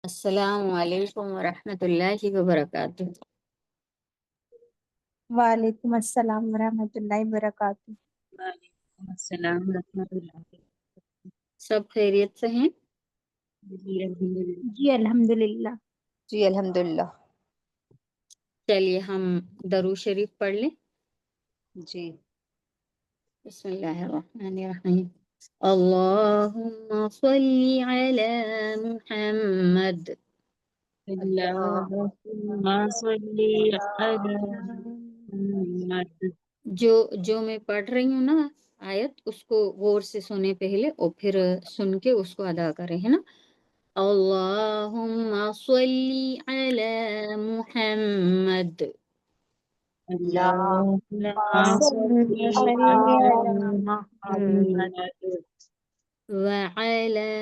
السلام علیکم ورحمۃ اللہ وبرکاتہ۔ وعلیکم السلام ورحمۃ اللہ وبرکاتہ۔ وعلیکم السلام ورحمۃ اللہ۔ سب خیریت سے ہیں؟ جی الحمدللہ۔ جی الحمدللہ۔ جی الحمدللہ۔ چلیے ہم درود شریف پڑھ لیں۔ جی بسم اللہ الرحمن الرحیم۔ اللہم صلی علی محمد۔ اللہم صلی علی محمد۔ جو میں پڑھ رہی ہوں نا آیت، اس کو غور سے سنیں پہلے اور پھر سن کے اس کو ادا کریں، ہے نا۔ اللہم صلی علی محمد اللہم صلی علی محمد وعلى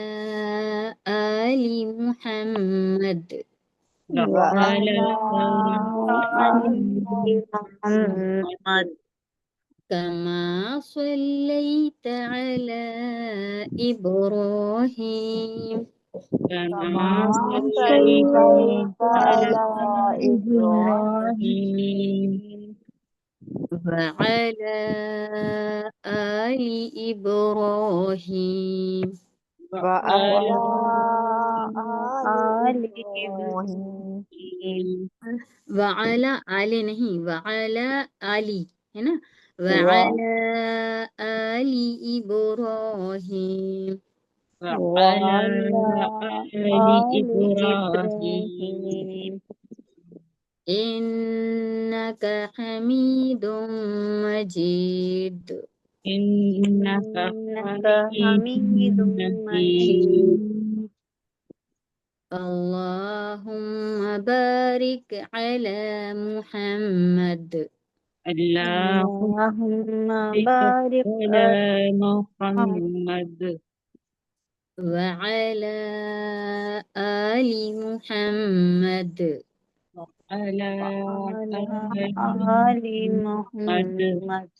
آل محمد وعلی آل محمد كما صليت على إبراهيم كما صلیت علی ابراہیم وعلى آل إبراهيم وعلى آل ابراہیم وعلى آل نہیں، وعلى آلی ہے نا، وعلى آل إبراهيم وعلی آل ابراہیم إنك حميد مجيد انک حمید مجید۔ اللهم بارك على محمد اللہم اللہم بارک علی محمد وعلى آل محمد علی آل محمد محمد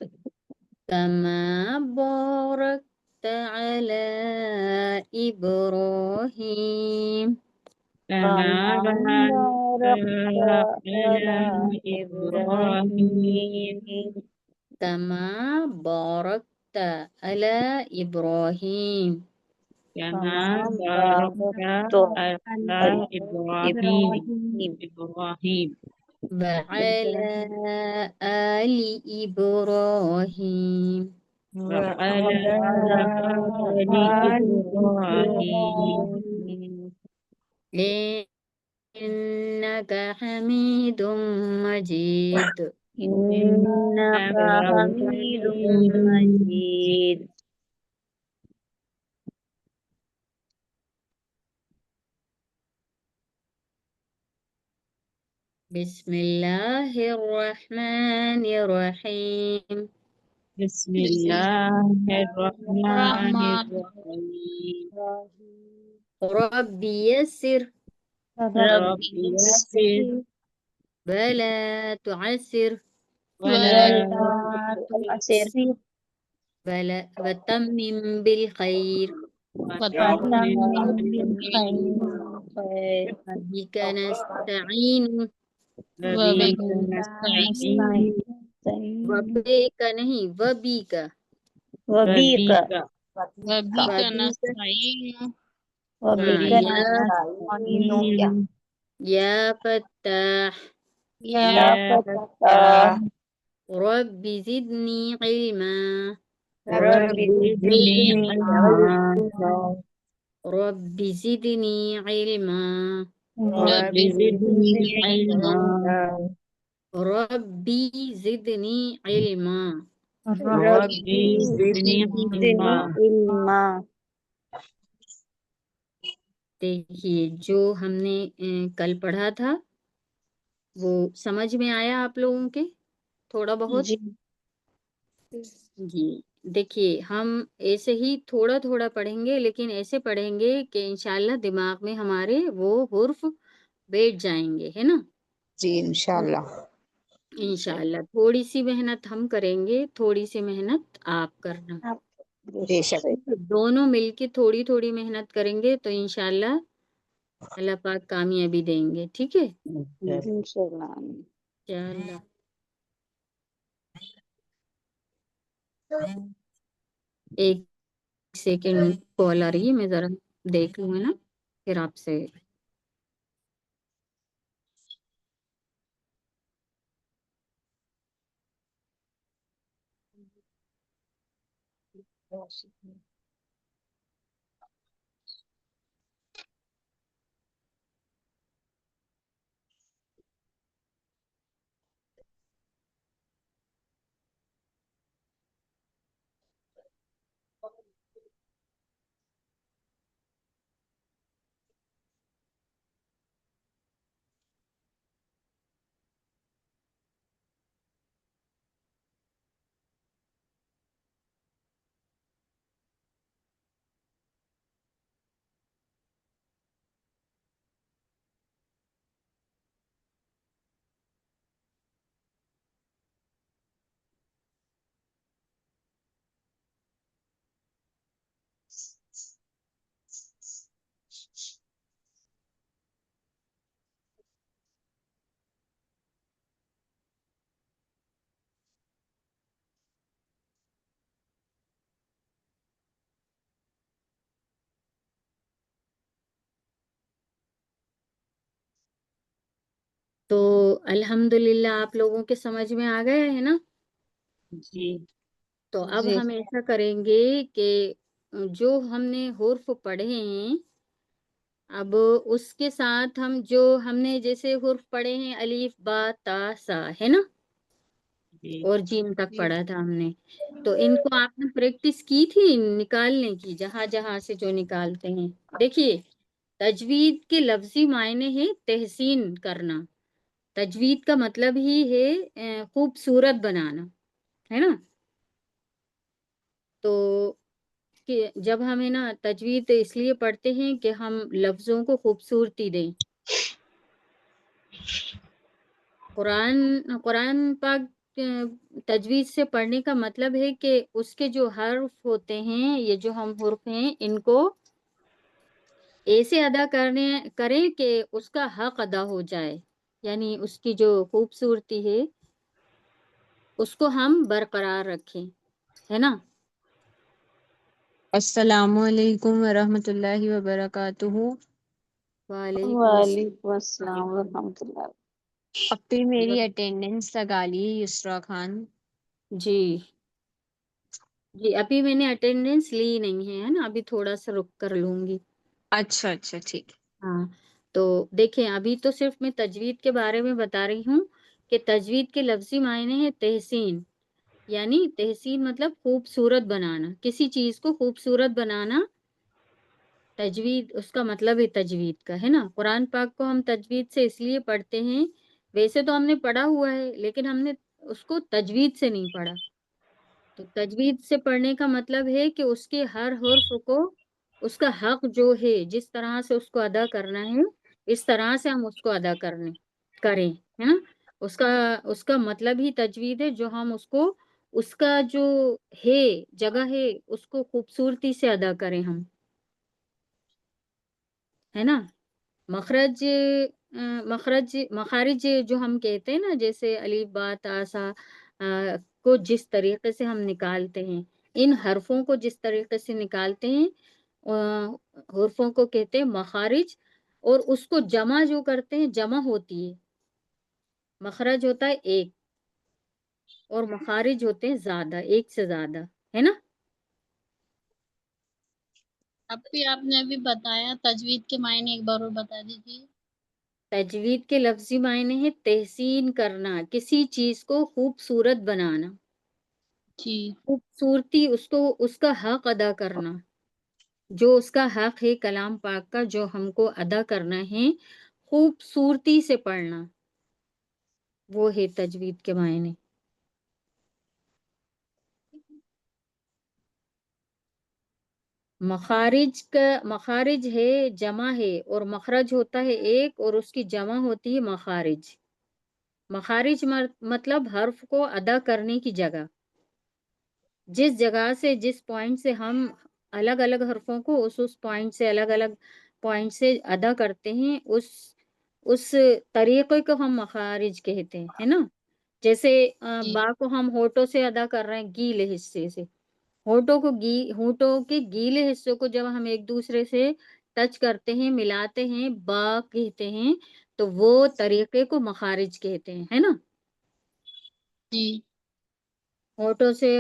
كما باركت على إبراهيم كما باركت على إبراهيم كما باركت على إبراهيم كما باركت على إبراهيم وعلى آل إبراهيم وعلى آل إبراهيم إنك حميد مجيد إنك حمید مجید۔ بسم الله الرحمن الرحيم بسم الله الرحمن الرحيم رب يسر رب يسر ولا تعسر ولا تؤثر وتمم بالخير وتمم بالخير وبك نستعين وبك نستعين وبك نہیں وبك وبك وبك نستعين يا فتاح يا فتاح رب زدني علما رب زدني علما رب زدني علما رب زدني علما ربي زدني علما ربي زدني علما۔ علما۔ دیکھیے جو ہم نے کل پڑھا تھا وہ سمجھ میں آیا آپ لوگوں کے تھوڑا بہت؟ جی دیکھیے ہم ایسے ہی تھوڑا تھوڑا پڑھیں گے، لیکن ایسے پڑھیں گے کہ انشاءاللہ دماغ میں ہمارے وہ حرف بیٹھ جائیں گے، ہے نا؟ جی انشاءاللہ۔ انشاءاللہ تھوڑی سی محنت ہم کریں گے، تھوڑی سی محنت آپ کرنا، بے شک۔ دونوں مل کے تھوڑی تھوڑی محنت کریں گے تو انشاءاللہ اللہ پاک کامیابی دیں گے، ٹھیک ہے انشاءاللہ. انشاءاللہ. ایک سیکنڈ کال آ رہی ہے، میں ذرا دیکھ لوں، ہے نا، پھر آپ سے. تو الحمدللہ آپ لوگوں کے سمجھ میں آ گیا ہے نا. جی تو اب جی. ہم ایسا کریں گے کہ جو ہم نے حروف پڑھے ہیں، اب اس کے ساتھ ہم نے جیسے حروف پڑھے ہیں الف با تا سا، ہے نا، جی اور جیم تک پڑھا تھا ہم نے. تو ان کو آپ نے پریکٹس کی تھی نکالنے کی، جہاں جہاں سے جو نکالتے ہیں. دیکھیے، تجوید کے لفظی معنی ہے تحسین کرنا. تجوید کا مطلب ہی ہے خوبصورت بنانا، ہے نا. تو جب ہمیں نا تجوید اس لیے پڑھتے ہیں کہ ہم لفظوں کو خوبصورتی دیں. قرآن پاک تجوید سے پڑھنے کا مطلب ہے کہ اس کے جو حرف ہوتے ہیں، یہ جو ہم حرف ہیں، ان کو ایسے ادا کریں کہ اس کا حق ادا ہو جائے، یعنی اس کی جو خوبصورتی ہے اس کو ہم برقرار رکھیں، ہے نا. السلام علیکم ورحمۃ اللہ وبرکاتہ. وعلیکم السلام. وعلیکم السلام ورحمۃ اللہ. اپی میری اٹینڈنس لگا لی یسرا خان. جی جی، ابھی میں نے اٹینڈنس لی نہیں ہے نا، ابھی تھوڑا سا رک کر لوں گی. اچھا اچھا ٹھیک. ہاں، تو دیکھیں، ابھی تو صرف میں تجوید کے بارے میں بتا رہی ہوں کہ تجوید کے لفظی معنی ہے تحسین، یعنی تحسین مطلب خوبصورت بنانا، کسی چیز کو خوبصورت بنانا. تجوید اس کا مطلب ہے تجوید کا، ہے نا. قرآن پاک کو ہم تجوید سے اس لیے پڑھتے ہیں، ویسے تو ہم نے پڑھا ہوا ہے لیکن ہم نے اس کو تجوید سے نہیں پڑھا. تو تجوید سے پڑھنے کا مطلب ہے کہ اس کے ہر حرف کو اس کا حق جو ہے، جس طرح سے اس کو ادا کرنا ہے، اس طرح سے ہم اس کو ادا کریں، ہے نا. اس کا مطلب ہی تجوید ہے، جو ہم اس کا جو ہے جگہ ہے اس کو خوبصورتی سے ادا کریں ہم، ہے نا. مخرج مخارج جو ہم کہتے ہیں نا، جیسے الف با تا سا کو جس طریقے سے ہم نکالتے ہیں، ان حرفوں کو جس طریقے سے نکالتے ہیں، حرفوں کو کہتے ہیں مخارج. اور اس کو جمع جو کرتے ہیں، جمع ہوتی ہے. مخرج ہوتا ہے ایک اور مخارج ہوتے ہیں زیادہ، ایک سے زیادہ، ہے نا. اب بھی آپ نے ابھی بتایا، تجوید کے معنی ایک بار اور بتا دیجیے. تجوید کے لفظی معنی ہے تحسین کرنا، کسی چیز کو خوبصورت بنانا. جی خوبصورتی اس کا حق ادا کرنا، جو اس کا حق ہے کلام پاک کا، جو ہم کو ادا کرنا ہے، خوبصورتی سے پڑھنا، وہ ہے تجوید کے معنی. مخارج ہے جمع ہے، اور مخرج ہوتا ہے ایک اور اس کی جمع ہوتی ہے مخارج. مخارج مطلب حرف کو ادا کرنے کی جگہ، جس جگہ سے، جس پوائنٹ سے ہم الگ الگ حرفوں کو اس پوائنٹ سے الگ الگ پوائنٹ سے ادا کرتے ہیں اس طریقے کو ہم مخارج کہتے ہیں، ہے نا؟ جیسے جی با کو ہم ہونٹوں سے ادا کر رہے ہیں گیلے حصے سے، ہونٹوں کے گیلے حصوں کو جب ہم ایک دوسرے سے ٹچ کرتے ہیں، ملاتے ہیں، با کہتے ہیں، تو وہ طریقے کو مخارج کہتے ہیں، ہے نا؟ جی ہونٹوں سے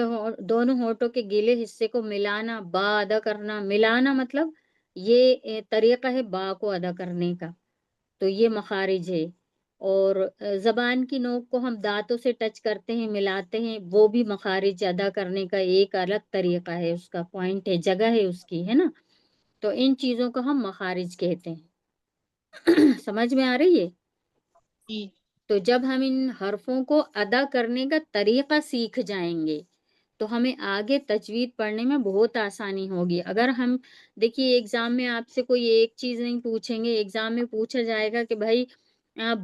دونوں ہونٹوں کے گیلے حصے کو ملانا، با ادا کرنا، ملانا مطلب یہ طریقہ ہے با کو ادا کرنے کا، تو یہ مخارج ہے۔ اور زبان کی نوک کو ہم دانتوں سے ٹچ کرتے ہیں، ملاتے ہیں، وہ بھی مخارج ادا کرنے کا ایک الگ طریقہ ہے، اس کا پوائنٹ ہے، جگہ ہے اس کی، ہے نا؟ تو ان چیزوں کو ہم مخارج کہتے ہیں۔ سمجھ میں آ رہی ہے؟ جی تو جب ہم ان حرفوں کو ادا کرنے کا طریقہ سیکھ جائیں گے تو ہمیں آگے تجوید پڑھنے میں بہت آسانی ہوگی۔ اگر ہم دیکھیے ایگزام میں آپ سے کوئی ایک چیز نہیں پوچھیں گے، ایگزام میں پوچھا جائے گا کہ بھائی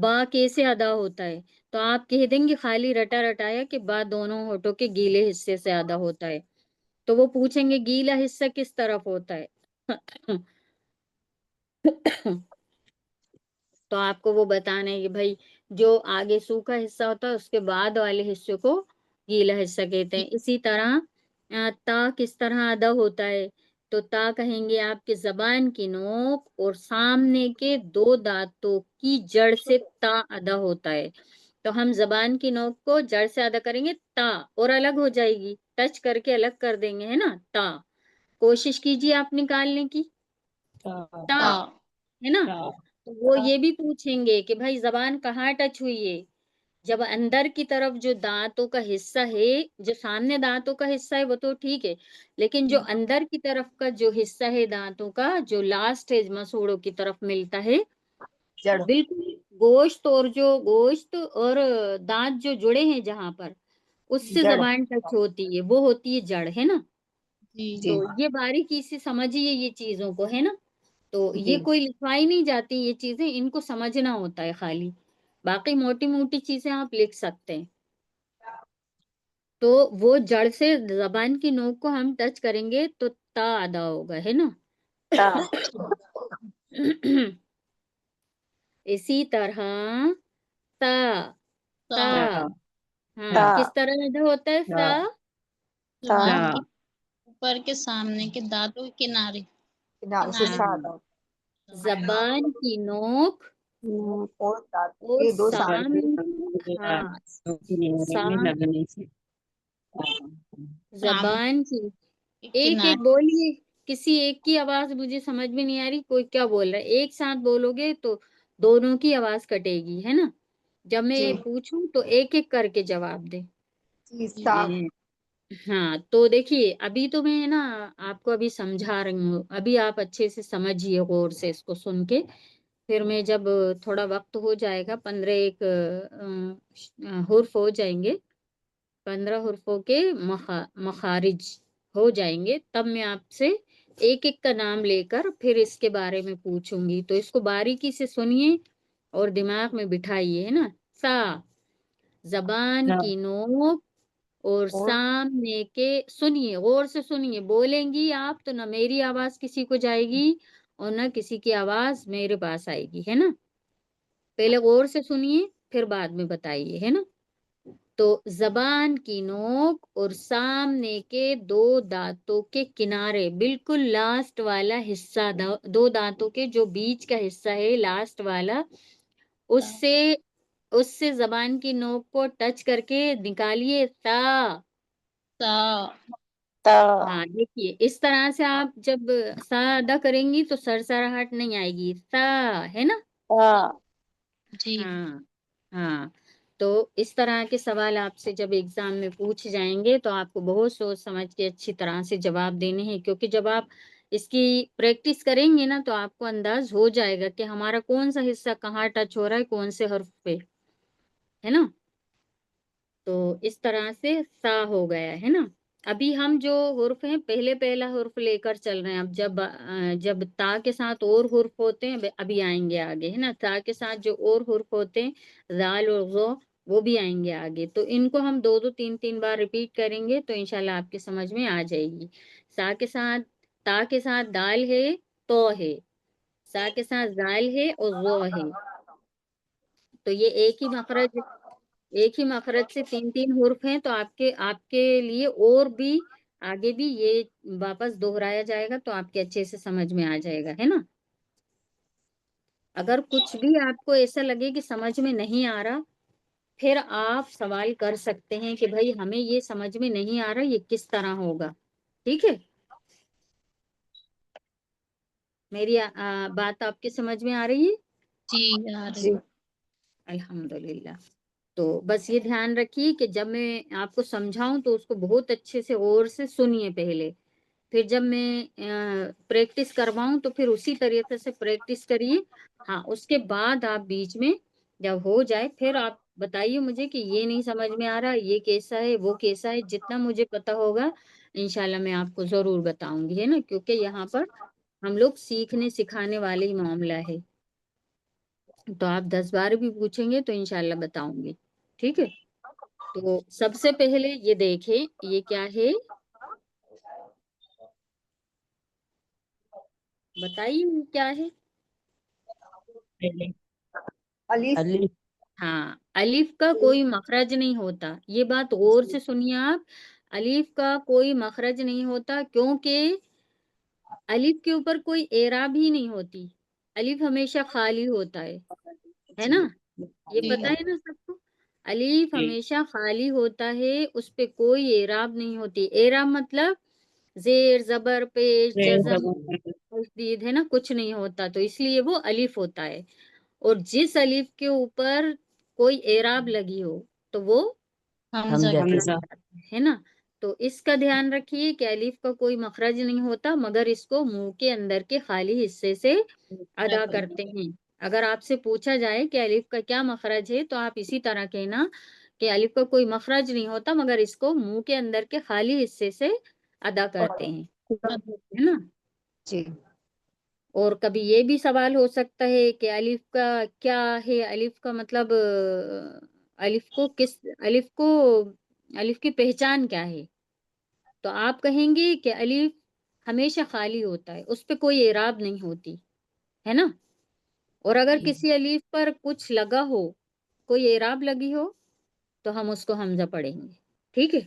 با کیسے ادا ہوتا ہے، تو آپ کہہ دیں گے خالی رٹا رٹایا کہ با دونوں ہونٹوں کے گیلے حصے سے ادا ہوتا ہے۔ تو وہ پوچھیں گے گیلا حصہ کس طرف ہوتا ہے تو آپ کو وہ بتانا ہے کہ بھائی جو آگے سوکھا حصہ ہوتا ہے اس کے بعد والے حصے کو گیلا حصہ کہتے ہیں۔ اسی طرح تا کس طرح ادا ہوتا ہے، تو تا کہیں گے آپ کے زبان کی نوک اور سامنے کے دو دانتوں کی جڑ سے تا ادا ہوتا ہے۔ تو ہم زبان کی نوک کو جڑ سے ادا کریں گے تا، اور الگ ہو جائے گی، ٹچ کر کے الگ کر دیں گے، ہے نا؟ تا کوشش کیجیے آپ نکالنے کی، تا تا ہے نا؟ تو وہ یہ بھی پوچھیں گے کہ بھائی زبان کہاں ٹچ ہوئی ہے، جب اندر کی طرف جو دانتوں کا حصہ ہے، جو سامنے دانتوں کا حصہ ہے وہ تو ٹھیک ہے، لیکن جو اندر کی طرف کا جو حصہ ہے دانتوں کا، جو لاسٹ ہے مسوڑوں کی طرف ملتا ہے، جڑ بالکل گوشت اور دانت جو جڑے ہیں جہاں پر، اس سے جڑ زبان ٹچ ہوتی ہے، وہ ہوتی ہے جڑ، ہے نا؟ جی جی تو یہ باریکی سے سمجھیے یہ چیزوں کو، ہے نا؟ تو یہ جی کوئی لکھوائی نہیں جاتی، یہ چیزیں ان کو سمجھنا ہوتا ہے خالی، باقی موٹی موٹی چیزیں آپ لکھ سکتے ہیں۔ تو وہ جڑ سے زبان کی نوک کو ہم ٹچ کریں گے تو تا ادا ہوگا، ہے نا؟ تا اسی طرح تا تا تا ہاں تا کس طرح ادا ہوتا ہے تا تا؟ تا زبان کے اوپر کے سامنے کے دانتوں کے کنارے کنارے سے کنارے ساتھ زبان کی نوک اور دانت اور کے دو سامنے ہاں سام لگنے سے سامنے زبان کی کے ایک ایک کنارے بولیے، کسی ایک کی آواز مجھے سمجھ میں نہیں آ رہی، کوئی کیا بول رہا ہے، ایک ساتھ بولو گے تو دونوں کی آواز کٹے گی، ہے نا؟ جب میں جی پوچھوں تو ایک ایک کر کے جواب دے۔ جی جی صاف ہاں تو دیکھیے ابھی تو میں نا آپ کو ابھی سمجھا رہی ہوں، ابھی آپ اچھے سے سمجھیے غور سے اس کو سن کے، پھر میں جب تھوڑا وقت ہو جائے گا، 15 ایک حرف ہو جائیں گے، 15 حرفوں کے مخارج ہو جائیں گے، تب میں آپ سے ایک ایک کا نام لے کر پھر اس کے بارے میں پوچھوں گی، تو اس کو باریکی سے سنیے اور دماغ میں بٹھائیے، ہے نا؟ سا زبان کی نوک اور اور سامنے کے، سنیے غور سے سنیے، بولیں گی آپ تو نہ میری آواز کسی کو جائے گی اور نہ کسی کی آواز میرے پاس آئے گی، ہے نا؟ پہلے غور سے سنیے پھر بعد میں بتائیے، ہے نا؟ تو زبان کی نوک اور سامنے کے دو دانتوں کے کنارے، بالکل لاسٹ والا حصہ، دو دانتوں کے جو بیچ کا حصہ ہے لاسٹ والا، اس سے زبان کی نوک کو ٹچ کر کے نکالیے تا۔ تا تا ہاں دیکھیے اس طرح سے آپ جب سا ادا کریں گی تو سرسراہٹ نہیں آئے گی، تا، ہے نا؟ تا جی ہاں ہاں تو اس طرح کے سوال آپ سے جب ایگزام میں پوچھ جائیں گے تو آپ کو بہت سوچ سمجھ کے اچھی طرح سے جواب دینے ہیں، کیونکہ جب آپ اس کی پریکٹس کریں گے نا تو آپ کو انداز ہو جائے گا کہ ہمارا کون سا حصہ کہاں ٹچ ہو رہا ہے، کون سے حرف پہ، ہے نا؟ تو اس طرح سے سا ہو گیا، ہے نا؟ ابھی ہم جو حرف ہیں پہلا حرف لے کر چل رہے ہیں، اب جب تا کے ساتھ اور حرف ہوتے ہیں ابھی آئیں گے آگے، ہے نا؟ تا کے ساتھ جو اور حرف ہوتے ہیں زال اور غو، وہ بھی آئیں گے آگے، تو ان کو ہم 2-3 بار ریپیٹ کریں گے تو انشاءاللہ آپ کے سمجھ میں آ جائے گی۔ سا کے ساتھ، تا کے ساتھ دال ہے، تو ہے، سا کے ساتھ زال ہے اور ذو ہے، تو یہ ایک ہی مخرج سے تین تین حرف ہیں، تو آپ کے لیے اور بھی آگے بھی یہ واپس دہرایا جائے گا تو آپ کے اچھے سے سمجھ میں آ جائے گا، ہے نا۔ اگر کچھ بھی آپ کو ایسا لگے کہ سمجھ میں نہیں آ رہا، پھر آپ سوال کر سکتے ہیں کہ بھائی ہمیں یہ سمجھ میں نہیں آ رہا، یہ کس طرح ہوگا، ٹھیک ہے۔ میری بات آپ کے سمجھ میں آ رہی ہے؟ جی آ رہی جی الحمدللہ۔ تو بس یہ دھیان رکھیے کہ جب میں آپ کو سمجھاؤں تو اس کو بہت اچھے سے غور سے سنیے پہلے، پھر جب میں پریکٹس کرواؤں تو پھر اسی طریقے سے پریکٹس کریے۔ ہاں، اس کے بعد آپ بیچ میں جب ہو جائے پھر آپ بتائیے مجھے کہ یہ نہیں سمجھ میں آ رہا، یہ کیسا ہے، وہ کیسا ہے۔ جتنا مجھے پتا ہوگا انشاءاللہ میں آپ کو ضرور بتاؤں گی، ہے نا، کیونکہ یہاں پر ہم لوگ سیکھنے سکھانے والے ہی معاملہ ہے، تو آپ 10 بار بھی پوچھیں گے تو انشاءاللہ بتاؤں گی، ٹھیک ہے۔ تو سب سے پہلے یہ دیکھیں یہ کیا ہے، بتائیے کیا ہے۔ پہلے الف الف ہاں، الف کا کوئی مخرج نہیں ہوتا، یہ بات غور سے سنیے آپ، الف کا کوئی مخرج نہیں ہوتا، کیونکہ الف کے اوپر کوئی اعراب ہی نہیں ہوتی، الف ہمیشہ خالی ہوتا ہے نا، یہ جی پتہ ہے نا سب کو، الف جی ہمیشہ خالی ہوتا ہے، اس پہ کوئی اعراب نہیں ہوتی۔ اعراب مطلب زیر زبر پیش جزم تشدید، ہے نا، کچھ نہیں ہوتا، تو اس لیے وہ الف ہوتا ہے۔ اور جس الف کے اوپر کوئی اعراب لگی ہو تو وہ حمزہ حمزہ ہے نا، تو اس کا دھیان رکھیے کہ الف کا کوئی مخرج نہیں ہوتا، مگر اس کو منہ کے اندر کے خالی حصے سے ادا کرتے ہیں۔ اگر آپ سے پوچھا جائے کہ الف کا کیا مخرج ہے تو آپ اسی طرح کہنا کہ الف کا کوئی مخرج نہیں ہوتا، مگر اس کو منہ کے اندر کے خالی حصے سے ادا کرتے ہیں، ہے نا۔ جی اور کبھی یہ بھی سوال ہو سکتا ہے کہ الف کا کیا ہے، الف کا مطلب الف کی پہچان کیا ہے، تو آپ کہیں گے کہ الف ہمیشہ خالی ہوتا ہے، اس پہ کوئی اعراب نہیں ہوتی، ہے نا۔ اور اگر کسی الف پر کچھ لگا ہو، کوئی اعراب لگی ہو، تو ہم اس کو حمزہ پڑھیں گے، ٹھیک ہے۔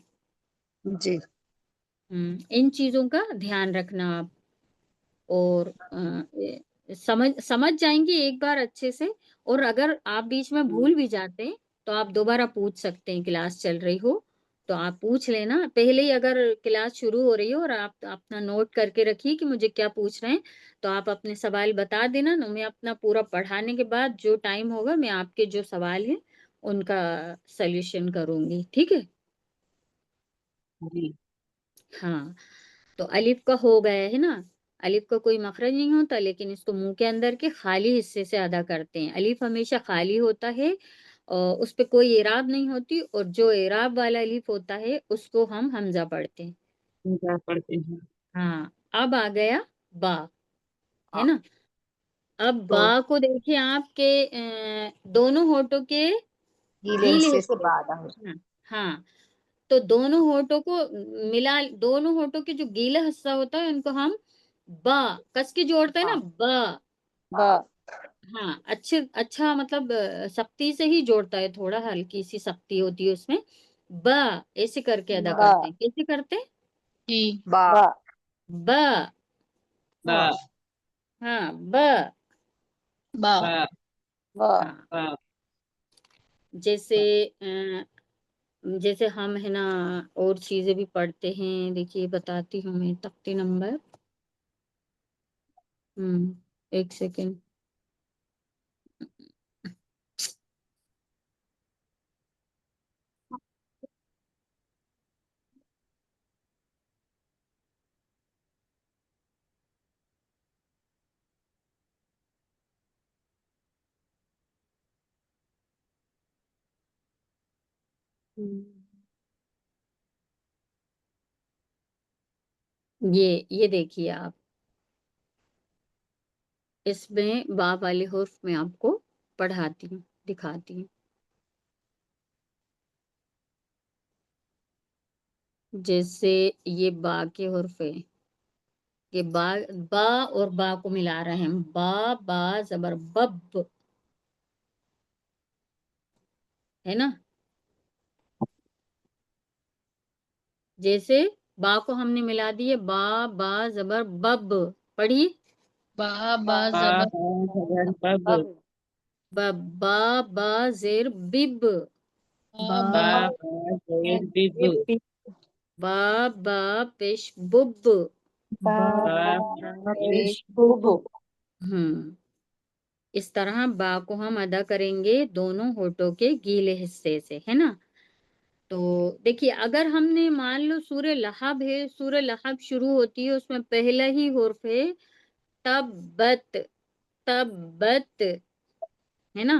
جی ان چیزوں کا دھیان رکھنا آپ، اور سمجھ جائیں گے ایک بار اچھے سے، اور اگر آپ بیچ میں بھول بھی جاتے ہیں تو آپ دوبارہ پوچھ سکتے ہیں، کلاس چل رہی ہو تو آپ پوچھ لینا پہلے ہی، اگر کلاس شروع ہو رہی ہو اور آپ اپنا نوٹ کر کے رکھیے کہ مجھے کیا پوچھ رہے ہیں، تو آپ اپنے سوال بتا دینا نا، میں اپنا پورا پڑھانے کے بعد جو ٹائم ہوگا میں آپ کے جو سوال ہیں ان کا سلیوشن کروں گی، ٹھیک ہے۔ جی ہاں، تو الف کا ہو گیا ہے نا، الف کا کوئی مخرج نہیں ہوتا، لیکن اس کو منہ کے اندر کے خالی حصے سے ادا کرتے ہیں۔ الف ہمیشہ خالی ہوتا ہے اور اس پہ کوئی اعراب نہیں ہوتی، اور جو اعراب والا الف ہوتا ہے اس کو ہم حمزہ پڑھتے ہیں۔ حمزہ پڑھتے ہیں۔ ہاں، اب آ گیا با، ہے ہاں نا۔ اب تو با کو دیکھیں آپ کے دونوں ہونٹوں کے گیلے گیلے حصے سے حصے، بعد ہاں ہاں، تو دونوں ہونٹوں کو دونوں ہونٹوں کے جو گیلا حصہ ہوتا ہے ان کو ہم با کس کے جوڑتے ہیں نا، با، ب ہاں، اچھا مطلب سختی سے ہی جوڑتا ہے، تھوڑا ہلکی سی سختی ہوتی ہے اس میں، با ایسے کر کے ادا ب کرتے ہیں، کیسے کرتے ہیں، جی با با، با ہاں، با، با با ب ہاں، با جیسے جیسے ہم ہے نا اور چیزیں بھی پڑھتے ہیں، دیکھیے بتاتی ہوں میں تختی نمبر، ایک سیکنڈ، یہ دیکھیے آپ، اس میں با والے حرف میں آپ کو پڑھاتی ہوں، دکھاتی ہوں، جیسے یہ با کے حرف ہے، کہ با اور با کو ملا رہے ہیں، با زبر بب ہے نا، جیسے با کو ہم نے ملا دیے، با زبر بب، پڑھیے با با زبر زبر بب، بب، با زیر بب، با زیر بب، با پیش بب، با پیش بوبو اس طرح با کو ہم ادا کریں گے دونوں ہونٹوں کے گیلے حصے سے، ہے نا۔ تو دیکھیے اگر ہم نے مان لو سورہ لہب ہے، سورہ لہب شروع ہوتی ہے، اس میں پہلا ہی حرف ہے تبت، تبت ہے نا،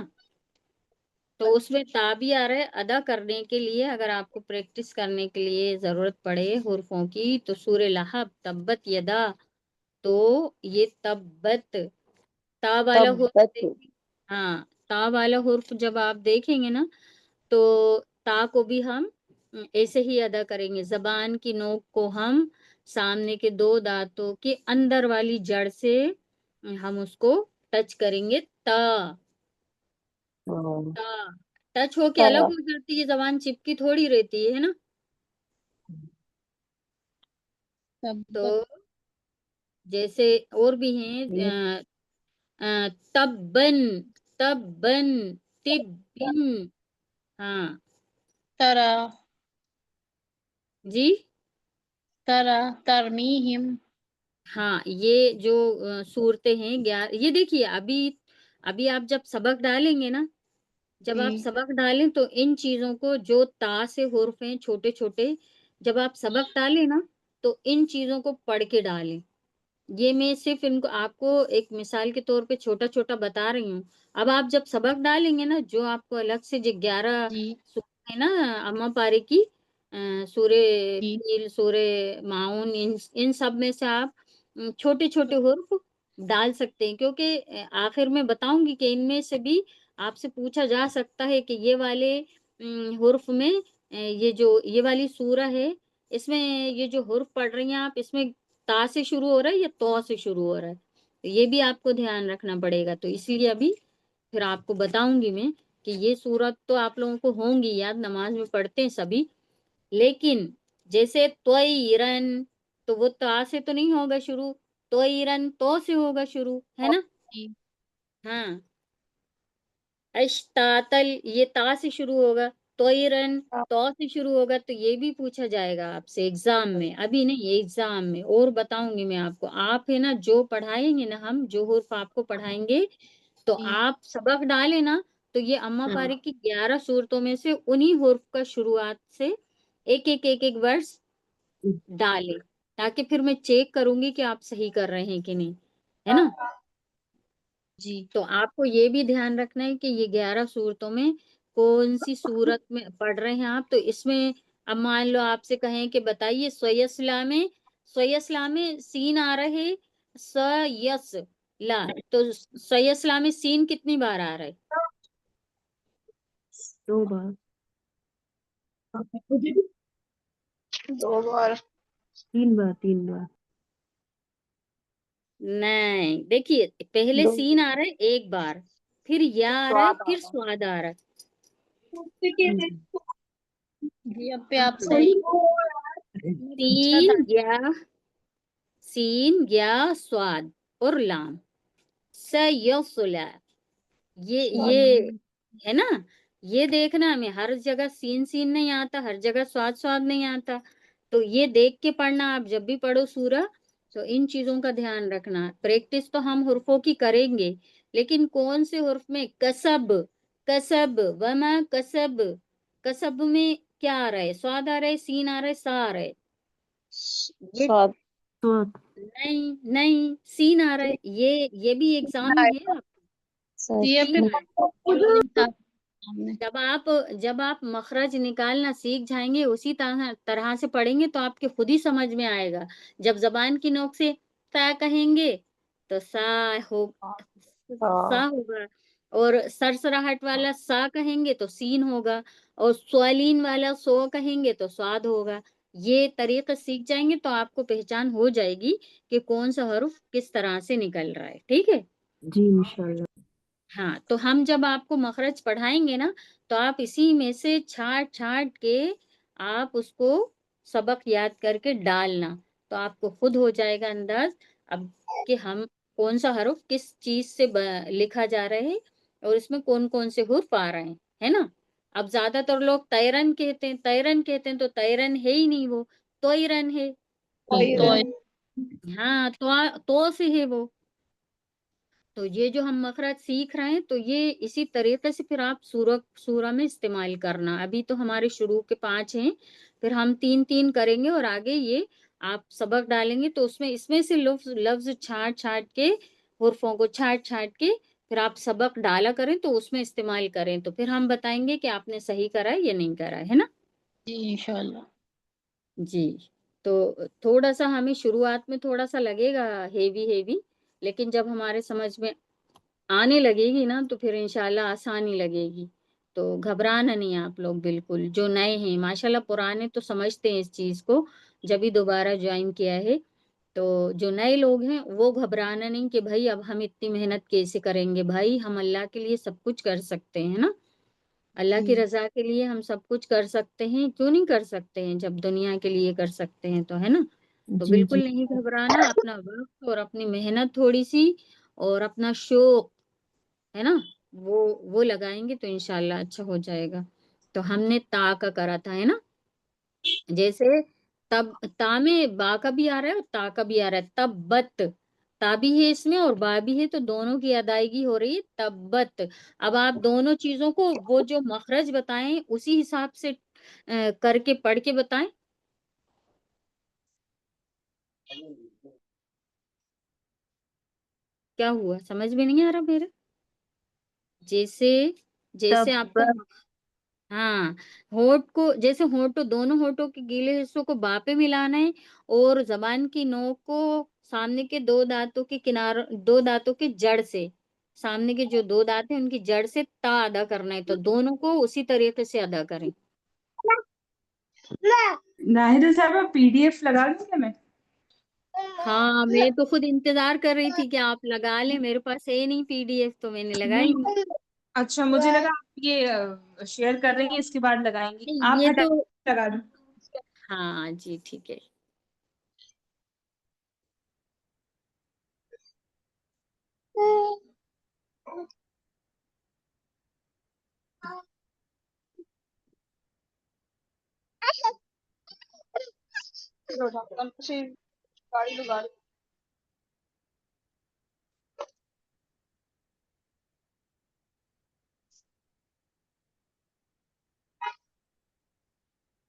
تو اس میں تا بھی آ رہا ہے۔ ادا کرنے کے لیے اگر آپ کو پریکٹس کرنے کے لیے ضرورت پڑے حرفوں کی تو سورہ لہب تبت یدا، تو یہ تبت تا والا حرف تبت ہاں، تا والا حرف جب آپ دیکھیں گے نا تو تا کو بھی ہم ایسے ہی ادا کریں گے، زبان کی نوک کو ہم سامنے کے دو دانتوں کے اندر والی جڑ سے ہم اس کو ٹچ کریں گے، تا تا ٹچ ہو کے الگ ہو جاتی ہے، زبان چپکی تھوڑی رہتی ہے نا۔ تو تبت جیسے اور بھی ہیں تبن، تبن، تبن، ہاں ترا جی ترمیہم ہاں، یہ جو صورتیں ہیں یہ دیکھیے ابھی آپ جب سبق ڈالیں گے نا، جب آپ جی سبق ڈالیں تو ان چیزوں کو جو تا سے حرف ہیں چھوٹے چھوٹے، جب آپ سبق ڈالیں نا تو ان چیزوں کو پڑھ کے ڈالیں۔ یہ میں صرف ان کو آپ کو ایک مثال کے طور پہ چھوٹا چھوٹا بتا رہی ہوں۔ اب آپ جب سبق ڈالیں گے نا، جو آپ کو الگ سے جو 11 جی سورہ ہے نا اما پارے کی، سورہ جی فیل، سورہ معاون، ان سب میں سے آپ چھوٹے چھوٹے حرف ڈال سکتے ہیں، کیونکہ آخر میں بتاؤں گی کہ ان میں سے بھی آپ سے پوچھا جا سکتا ہے کہ یہ والے حرف میں یہ والی سورہ ہے، اس میں یہ جو حرف پڑھ رہی ہیں آپ، اس میں تا سے شروع ہو رہا ہے یا تو سے شروع ہو رہا ہے، تو یہ بھی آپ کو دھیان رکھنا پڑے گا۔ تو اس لیے ابھی پھر آپ کو بتاؤں گی میں کہ یہ سورت تو آپ لوگوں کو ہوں گی یاد، نماز میں پڑھتے ہیں سبھی، لیکن جیسے توئیرن تو وہ تا سے تو نہیں ہوگا شروع، توئیرن تو سے ہوگا شروع، ہے نا۔ جی ہاں، اشتاتل یہ تا سے شروع ہوگا، توئیرن تو سے شروع ہوگا، تو یہ بھی پوچھا جائے گا آپ سے ایگزام میں، ابھی نہیں ایگزام میں، اور بتاؤں گی میں آپ کو، آپ ہے نا جو پڑھائیں گے نا، ہم جو حرف آپ کو پڑھائیں گے تو جی آپ سبق ڈالیں نا، تو یہ اما پارے کی 11 صورتوں میں سے انہی حرف کا شروعات سے ایک ایک ورڈز ڈالے، تاکہ پھر میں چیک کروں گی کہ آپ صحیح کر رہے ہیں کہ نہیں، ہے نا۔ جی تو آپ کو یہ بھی دھیان رکھنا ہے کہ یہ 11 صورتوں میں کون سی صورت میں پڑھ رہے ہیں آپ، تو اس میں اب مان لو آپ سے کہیں کہ بتائیے سویسلا میں سین آ رہا ہے، سیس لا، تو سیسلا میں سین کتنی بار آ رہا ہے؟ 2 بار، 2 بار 3 بار، 3 بار، نہیں، دیکھیے پہلے 2 سین آ رہا ہے ایک بار، پھر یا آ رہا ہے، سواد پھر سواد آ رہا ہے، جی اب پہ آپ صحیح پوچھا تھا سین یا سواد اور لام، سیصلا، یہ ہے نا، یہ دیکھنا ہمیں ہر جگہ سین نہیں آتا، ہر جگہ سواد نہیں آتا، تو یہ دیکھ کے پڑھنا، آپ جب بھی پڑھو سورہ تو ان چیزوں کا دھیان رکھنا۔ پریکٹس تو ہم حرفوں کی کریں گے، لیکن کون سے حرف میں، کسب وما کسب میں کیا آ رہا ہے، سواد آ رہا ہے، سین آ رہا ہے، سا آ رہا ہے، یہ سواد نہیں سین آ رہا ہے، یہ بھی ایگزام میں ہے آپ جی اب سین آ رہا ہے۔ پہ جب آپ مخرج نکالنا سیکھ جائیں گے، اسی طرح سے پڑھیں گے تو آپ کے خود ہی سمجھ میں آئے گا۔ جب زبان کی نوک سے تا کہیں گے تو سا ہوگا، اور سرسراہٹ والا سا کہیں گے تو سین ہوگا، اور سوالین والا سو کہیں گے تو سواد ہوگا۔ یہ طریقہ سیکھ جائیں گے تو آپ کو پہچان ہو جائے گی کہ کون سا حرف کس طرح سے نکل رہا ہے. ٹھیک ہے. جی انشاءاللہ. ہاں تو ہم جب آپ کو مخرج پڑھائیں گے نا تو آپ اسی میں سے چھانٹ چھانٹ کے آپ اس کو سبق یاد کر کے ڈالنا تو آپ کو خود ہو جائے گا انداز اب کہ ہم کون سا حرف کس چیز سے لکھا جا رہا ہے اور اس میں کون کون سے حرف آ رہے ہیں ہے نا. اب زیادہ تر لوگ تیرن کہتے ہیں تو تیرن ہے ہی نہیں وہ توئرن ہے. تو ہاں تو سے ہے وہ. تو یہ جو ہم مخرج سیکھ رہے ہیں تو یہ اسی طریقے سے پھر آپ سورہ میں استعمال کرنا. ابھی تو ہمارے شروع کے 5 ہیں پھر ہم 3 کریں گے اور آگے یہ آپ سبق ڈالیں گے تو اس میں سے لفظ چھانٹ چھانٹ کے حرفوں کو چھانٹ چھانٹ کے پھر آپ سبق ڈالا کریں تو اس میں استعمال کریں تو پھر ہم بتائیں گے کہ آپ نے صحیح کرا ہے یا نہیں کرا ہے نا. جی انشاءاللہ. جی تو تھوڑا سا ہمیں شروعات میں تھوڑا سا لگے گا ہیوی لیکن جب ہمارے سمجھ میں آنے لگے گی نا تو پھر انشاءاللہ آسانی لگے گی. تو گھبرانا نہیں آپ لوگ بالکل جو نئے ہیں ماشاءاللہ پرانے تو سمجھتے ہیں اس چیز کو جبھی دوبارہ جوائن کیا ہے. تو جو نئے لوگ ہیں وہ گھبرانا نہیں کہ بھائی اب ہم اتنی محنت کیسے کریں گے. بھائی ہم اللہ کے لیے سب کچھ کر سکتے ہیں نا. اللہ کی رضا کے لیے ہم سب کچھ کر سکتے ہیں. کیوں نہیں کر سکتے ہیں جب دنیا کے لیے کر سکتے ہیں تو ہے نا. تو جی بالکل جی نہیں گھبرانا. اپنا وقت اور اپنی محنت تھوڑی سی اور اپنا شوق ہے نا وہ لگائیں گے تو انشاءاللہ اچھا ہو جائے گا. تو ہم نے تا کا کرا تھا ہے نا جیسے تب تا میں با کا بھی آ رہا ہے اور تا کا بھی آ رہا ہے. تبت تا بھی ہے اس میں اور با بھی ہے تو دونوں کی ادائیگی ہو رہی ہے تبت. اب آپ دونوں چیزوں کو وہ جو مخرج بتائیں اسی حساب سے کر کے پڑھ کے بتائیں. کیا ہوا سمجھ میں نہیں آ رہا میرا. جیسے آپ کو ہاں ہونٹ کو جیسے دونوں ہونٹوں کے گیلے حصوں کو با پہ ملانا ہے اور زبان کی نوک کو سامنے کے دو دانتوں کے جڑ سے سامنے کے جو 2 دانت ہیں ان کی جڑ سے تا ادا کرنا ہے تو دونوں کو اسی طریقے سے ادا کریں. ناہید صاحبہ PDF لگا دوں کیا میں؟ ہاں میں تو خود انتظار کر رہی تھی کہ آپ لگا لیں. میرے پاس ہے نہیں PDF تو میں نے لگائی نہیں. اچھا مجھے لگا آپ یہ شیئر کر رہی ہیں اس کے بعد لگائیں گی. آپ یہ ہٹا تو لگا دوں. ہاں جی ٹھیک ہے.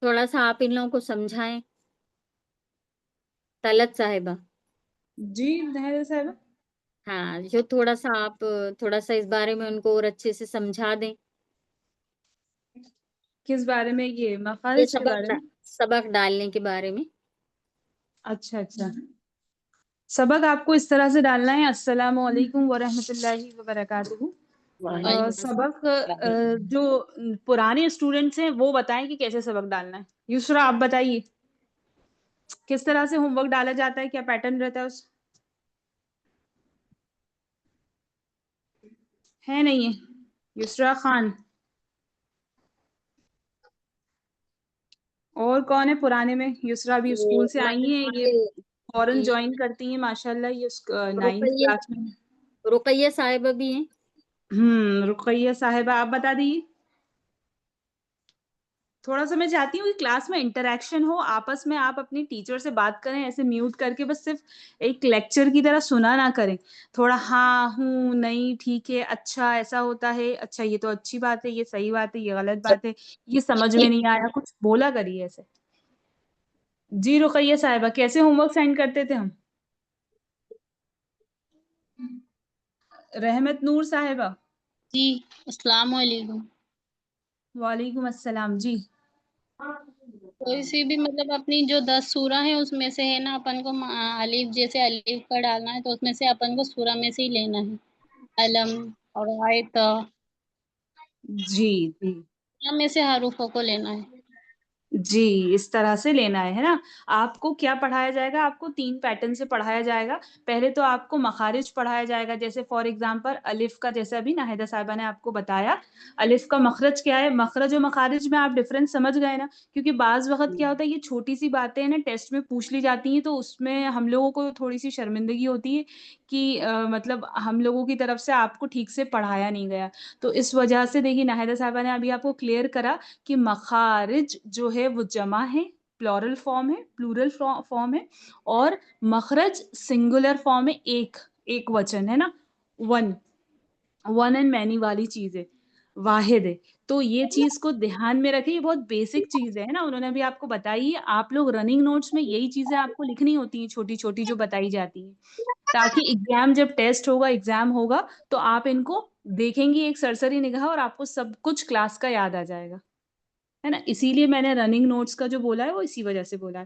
تھوڑا سا آپ ان لوگوں کو سمجھائیں. طلعت صاحبہ جی ناہید صاحبہ ہاں جو آپ تھوڑا سا اس بارے میں ان کو اور اچھے سے سمجھا دیں. کس بارے میں؟ یہ یہ مخارج کے بارے میں. سبق ڈالنے کے بارے میں. اچھا سبق آپ کو اس طرح سے ڈالنا ہے. السلام علیکم ورحمۃ اللہ وبرکاتہ. سبق جو پرانے اسٹوڈینٹس ہیں وہ بتائیں کہ کیسے سبق ڈالنا ہے. یسرا آپ بتائیے کس طرح سے ہوم ورک ڈالا جاتا ہے, کیا پیٹرن رہتا ہے اس ہے نہیں ہے. یسرا خان اور کون ہے پرانے میں؟ یسرا بھی اسکول سے آئی ہیں, یہ فوراً جوائن کرتی ہیں ماشاءاللہ. یہ 9th کلاس میں. رقیہ صاحبہ بھی ہیں. رقیہ صاحبہ آپ بتا دیجیے. تھوڑا سا میں چاہتی ہوں کہ کلاس میں انٹریکشن ہو, آپس میں آپ اپنی ٹیچر سے بات کریں, ایسے میوٹ کر کے بس صرف ایک لیکچر کی طرح سنا نہ کریں. تھوڑا ہاں ہوں نہیں ٹھیک ہے اچھا ایسا ہوتا ہے, اچھا یہ تو اچھی بات ہے, یہ صحیح بات ہے, یہ غلط بات ہے, یہ سمجھ میں نہیں آیا, کچھ بولا کریے ایسے. جی رقیہ صاحبہ کیسے ہوم ورک سینڈ کرتے تھے ہم؟ رحمت نور صاحبہ جی السلام علیکم. وعلیکم السلام. جی کوئی سی بھی مطلب اپنی جو 10 سورہ ہیں اس میں سے ہے نا اپن کو الف جیسے الف کا ڈالنا ہے تو اس میں سے اپن کو سورہ میں سے ہی لینا ہے. علم اور آیت جی جی میں سے حروفوں کو لینا ہے. جی اس طرح سے لینا ہے نا. آپ کو کیا پڑھایا جائے گا؟ آپ کو 3 پیٹرن سے پڑھایا جائے گا. پہلے تو آپ کو مخارج پڑھایا جائے گا، جیسے فار ایگزامپل الف کا، جیسے ابھی ناہیدہ صاحبہ نے آپ کو بتایا الف کا مخرج کیا ہے. مخرج و مخارج میں آپ ڈفرنس سمجھ گئے نا، کیونکہ بعض وقت کیا ہوتا ہے یہ چھوٹی سی باتیں نا ٹیسٹ میں پوچھ لی جاتی ہیں، تو اس میں ہم لوگوں کو تھوڑی سی شرمندگی ہوتی ہے کہ مطلب ہم لوگوں کی طرف سے آپ کو ٹھیک سے پڑھایا نہیں گیا. تو اس وجہ سے دیکھیے ناہیدہ صاحبہ نے ابھی آپ کو کلیئر کرا کہ مخارج جو ہے وہ جمع ہے، پلورل فارم ہے، پلورل فارم ہے، اور مخرج سنگولر فارم ہے، ایک وچن ہے نا، ون اینڈ مینی والی چیز ہے، واحد ہے. تو یہ چیز کو دھیان میں رکھیں، یہ بہت بیسک چیز ہے نا، انہوں نے بھی آپ کو بتائی ہے. آپ لوگ رننگ نوٹس میں یہی چیزیں آپ کو لکھنی ہوتی ہیں، چھوٹی چھوٹی جو بتائی جاتی ہیں، تاکہ ایگزام جب ٹیسٹ ہوگا، ایگزام ہوگا تو آپ ان کو دیکھیں گی ایک سرسری نگاہ اور آپ کو سب کچھ کلاس کا یاد آ جائے گا، ہے نا. اسی لیے میں نے رننگ نوٹس کا جو بولا ہے وہ اسی وجہ سے بولا ہے.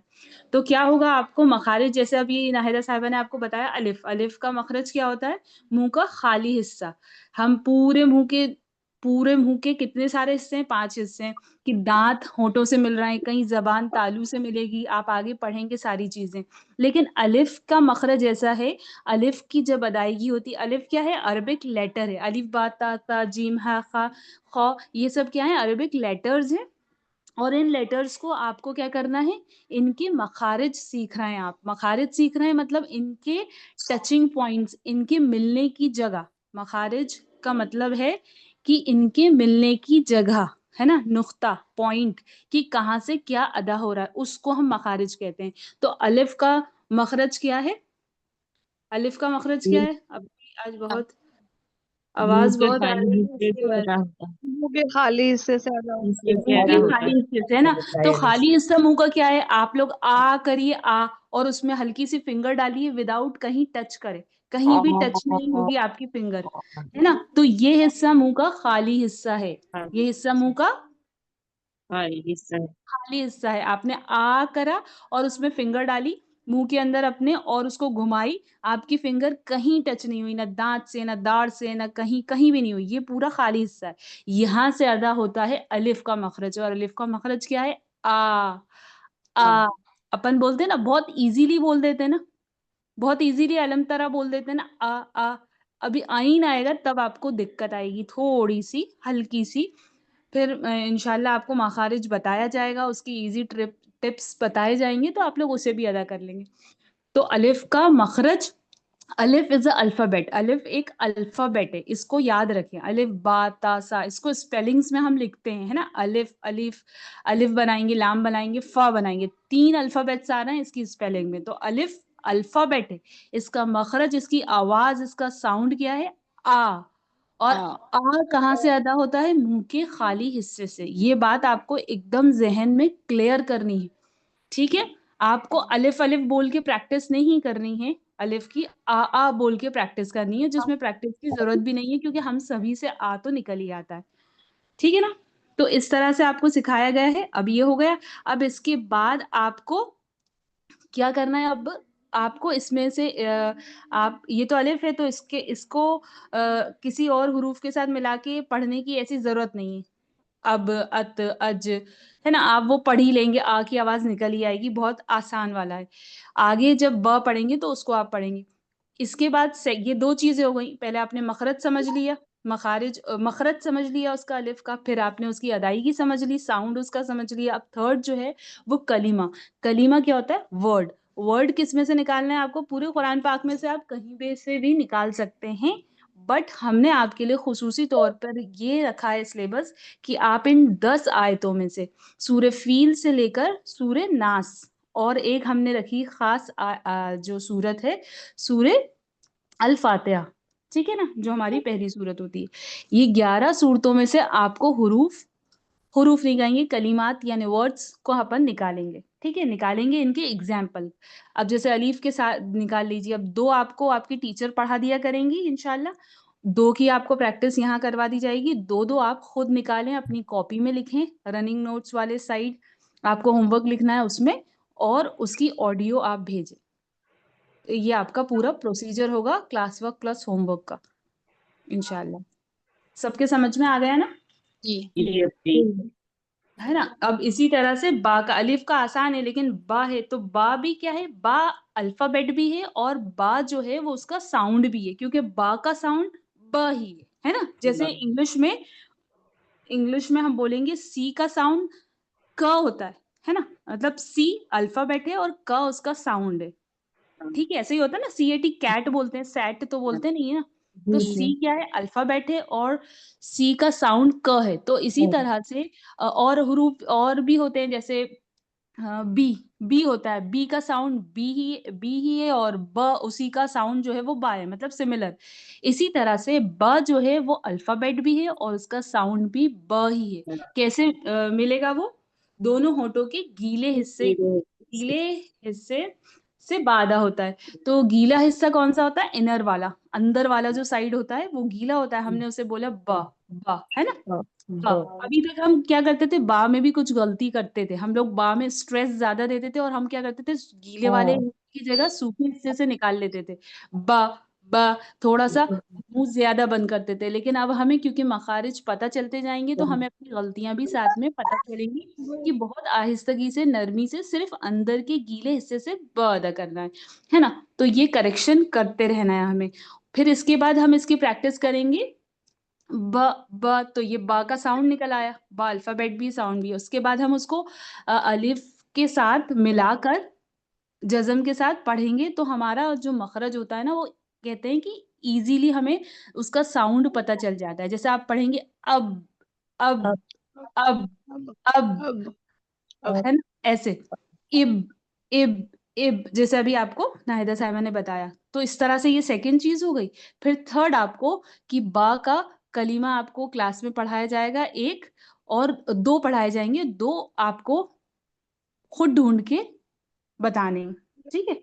تو کیا ہوگا آپ کو مخارج، جیسے ابھی ناہیدہ صاحبہ نے آپ کو بتایا الف کا مخرج کیا ہوتا ہے؟ منہ کا خالی حصہ. ہم پورے منہ کے کتنے سارے حصے ہیں؟ 5 حصے ہیں، کہ دانت ہونٹوں سے مل رہے ہیں، کہیں زبان تالو سے ملے گی، آپ آگے پڑھیں گے ساری چیزیں. لیکن الف کا مخرج ایسا ہے، الف کی جب ادائیگی ہوتی، الف کیا ہے؟ عربک لیٹر ہے. الف با تا تا جیم ہا خا خا، یہ سب کیا ہے؟ عربک لیٹرز ہیں. اور ان لیٹرز کو آپ کو کیا کرنا ہے؟ ان کے مخارج سیکھ رہے ہیں آپ. مخارج سیکھ رہے ہیں مطلب ان کے ٹچنگ پوائنٹس، ان کے ملنے کی جگہ. مخارج کا مطلب ہے کہ ان کے ملنے کی جگہ، ہے نا، نقطہ، پوائنٹ، کہ کہاں سے کیا ادا ہو رہا ہے، اس کو ہم مخارج کہتے ہیں. تو الف کا مخرج کیا ہے؟ الف کا مخرج کیا ہے؟ اب آج بہت منہ آواز کے بہت آ خالی رہی ہے، حصے اس کی سے وجہ ادا سے. ہوتا ہے، منہ کے خالی حصے سے ادا حصے سے منہ ادا کے ہوتا خالی حصے سے، ہے نا. تو خالی حصہ منہ کا کیا ہے؟ آپ لوگ آ کریے، آ، اور اس میں ہلکی سی فنگر ڈالیے وداؤٹ کہیں ٹچ کرے، کہیں بھی ٹچ نہیں ہوگی آپ کی فنگر، ہے نا. تو یہ حصہ منہ کا خالی حصہ ہے. یہ حصہ منہ کا خالی حصہ ہے. خالی حصہ ہے. آپ نے آ کرا اور اس میں فنگر ڈالی منہ کے اندر اپنے اور اس کو گھمائی، آپ کی فنگر کہیں ٹچ نہیں ہوئی، نہ دانت سے، نہ داڑھ سے، نہ کہیں بھی نہیں ہوئی. یہ پورا خالی حصہ ہے. یہاں سے ادا ہوتا ہے الف کا مخرج. اور الف کا مخرج کیا ہے؟ آ. اپن بولتے ہیں نا، بہت ایزیلی بول دیتے ہیں نا، بہت ایزیلی علم طرح بول دیتے ہیں نا، آ. ابھی آئین آئے گا تب آپ کو دقت آئے گی، تھوڑی سی ہلکی سی. پھر انشاءاللہ آپ کو مخارج بتایا جائے گا، اس کی ایزی ٹپس بتائے جائیں گے، تو آپ لوگ اسے بھی ادا کر لیں گے. تو الف کا مخرج، الف از اے الفابیٹ. الف ایک الفابیٹ ہے، اس کو یاد رکھیں. الف با تا سا، اس کو اسپیلنگز میں ہم لکھتے ہیں، ہے نا. الف بنائیں گے، لام بنائیں گے، فا بنائیں گے. 3 الفابیٹس آ رہے ہیں اس کی اسپیلنگ میں. تو الف الفابیٹ ہے، اس کا مخرج، اس کی آواز، اس کا ساؤنڈ کیا ہے؟ آ. اور آ کہاں سے ادا ہوتا ہے؟ منہ کے خالی حصے سے. یہ بات آپ کو ایک دم ذہن میں کلیئر کرنی ہے، ٹھیک ہے. آپ کو الف بول کے پریکٹس نہیں کرنی ہے، الف کی آ بول کے پریکٹس کرنی ہے، جس میں پریکٹس کی ضرورت بھی نہیں ہے، کیونکہ ہم سبھی سے آ تو نکل ہی آتا ہے، ٹھیک ہے نا. تو اس طرح سے آپ کو سکھایا گیا ہے. اب یہ ہو گیا. اب اس کے بعد آپ کو کیا کرنا ہے؟ اب آپ کو اس میں سے آپ، یہ تو الف ہے تو اس کو کسی اور حروف کے ساتھ ملا کے پڑھنے کی ایسی ضرورت نہیں ہے. اب، ات، اج، ہے نا، آپ وہ پڑھ ہی لیں گے، آ کی آواز نکل ہی آئے گی. بہت آسان والا ہے. آگے جب ب پڑھیں گے تو اس کو آپ پڑھیں گے. اس کے بعد یہ 2 چیزیں ہو گئیں. پہلے آپ نے مخرج سمجھ لیا، مخرج سمجھ لیا اس کا الف کا، پھر آپ نے اس کی ادائیگی سمجھ لی، ساؤنڈ اس کا سمجھ لیا. اب تھرڈ جو ہے وہ کلمہ. کلمہ کیا ہوتا ہے؟ ورڈ کس میں سے نکالنا ہے آپ کو؟ پورے قرآن پاک میں سے آپ کہیں بھی سے بھی نکال سکتے ہیں، بٹ ہم نے آپ کے لیے خصوصی طور پر یہ رکھا ہے سلیبس کہ آپ ان 10 آیتوں میں سے سورہ فیل سے لے کر سورہ ناس، اور ایک ہم نے رکھی خاص جو سورت ہے سورہ الفاتحہ، ٹھیک ہے نا، جو ہماری پہلی سورت ہوتی ہے. یہ 11 صورتوں میں سے آپ کو حروف نکالیں گے، کلمات یعنی ورڈز کو اپن نکالیں گے، ٹھیک ہے. نکالیں گے ان کے ایگزامپل. اب جیسے الف کے ساتھ نکال لیجیے. اب 2 آپ کو آپ کی ٹیچر پڑھا دیا کریں گی انشاءاللہ. 2 کی آپ کو پریکٹس یہاں کروا دی جائے گی. 2 آپ خود نکالیں، اپنی کاپی میں لکھیں، رننگ نوٹس والے سائڈ آپ کو ہوم ورک لکھنا ہے اس میں، اور اس کی آڈیو آپ بھیجیں. یہ آپ کا پورا پروسیجر ہوگا class work plus home work کا انشاءاللہ. سب کے سمجھ میں آ گیا نا؟ جی. جی. ہے نا. اب اسی طرح سے با کا الف کا آسان ہے لیکن با ہے تو با بھی کیا ہے, با الفابیٹ بھی ہے اور با جو ہے وہ اس کا ساؤنڈ بھی ہے کیونکہ با کا ساؤنڈ ب ہی ہے نا. جیسے انگلش میں ہم بولیں گے سی کا ساؤنڈ ک ہوتا ہے نا, مطلب سی الفابیٹ ہے اور ک اس کا ساؤنڈ ہے. ٹھیک ہے, ایسے ہی ہوتا ہے نا, سی اے ٹی کیٹ بولتے ہیں, سیٹ تو بولتے نہیں ہے نا. تو سی کیا ہے, الفابیٹ ہے اور سی کا ساؤنڈ ک ہے. تو اسی طرح سے اور حروف اور بھی ہوتے ہیں, جیسے بی ہوتا ہے, بی کا ساؤنڈ بی ہی ہے اور ب اسی کا ساؤنڈ جو ہے وہ با ہے, مطلب سملر. اسی طرح سے ب جو ہے وہ الفابیٹ بھی ہے اور اس کا ساؤنڈ بھی ب ہی ہے. کیسے ملے گا وہ, دونوں ہونٹوں کے گیلے حصے سے بادا ہوتا ہے. تو گیلا حصہ کون سا ہوتا ہے, انر والا, اندر والا جو سائیڈ ہوتا ہے وہ گیلا ہوتا ہے. ہم نے اسے بولا با ہے نا. با. ابھی تک ہم کیا کرتے تھے, با میں بھی کچھ غلطی کرتے تھے, ہم لوگ با میں اسٹریس زیادہ دیتے تھے اور ہم کیا کرتے تھے, گیلے والے کی جگہ سوکھے حصے سے نکال لیتے تھے. با تھوڑا سا منہ زیادہ بند کرتے تھے. لیکن اب ہمیں کیونکہ مخارج پتہ چلتے جائیں گے تو ہمیں اپنی غلطیاں بھی ساتھ میں پتہ چلیں گی کہ بہت آہستگی سے, نرمی سے, صرف اندر کے گیلے حصے سے ب ادا کرنا ہے نا. تو یہ کریکشن کرتے رہنا ہے ہمیں. پھر اس کے بعد ہم اس کی پریکٹس کریں گے تو یہ با کا ساؤنڈ نکل آیا, با الفابیٹ بھی ساؤنڈ بھی. اس کے بعد ہم اس کو الف کے ساتھ ملا کر جزم کے ساتھ پڑھیں گے تو ہمارا جو مخرج ہوتا ہے نا, وہ کہتے ہیں کہ ایزیلی ہمیں اس کا ساؤنڈ پتہ چل جاتا ہے. جیسے آپ پڑھیں گے اب اب اب اب ہے نا, ایسے اب اب اب, جیسے ابھی آپ کو ناہیدہ صاحبہ نے بتایا. تو اس طرح سے یہ سیکنڈ چیز ہو گئی. پھر تھرڈ آپ کو کہ با کا کلمہ آپ کو کلاس میں پڑھایا جائے گا, ایک اور دو پڑھائے جائیں گے, دو آپ کو خود ڈھونڈ کے بتانے. ٹھیک ہے,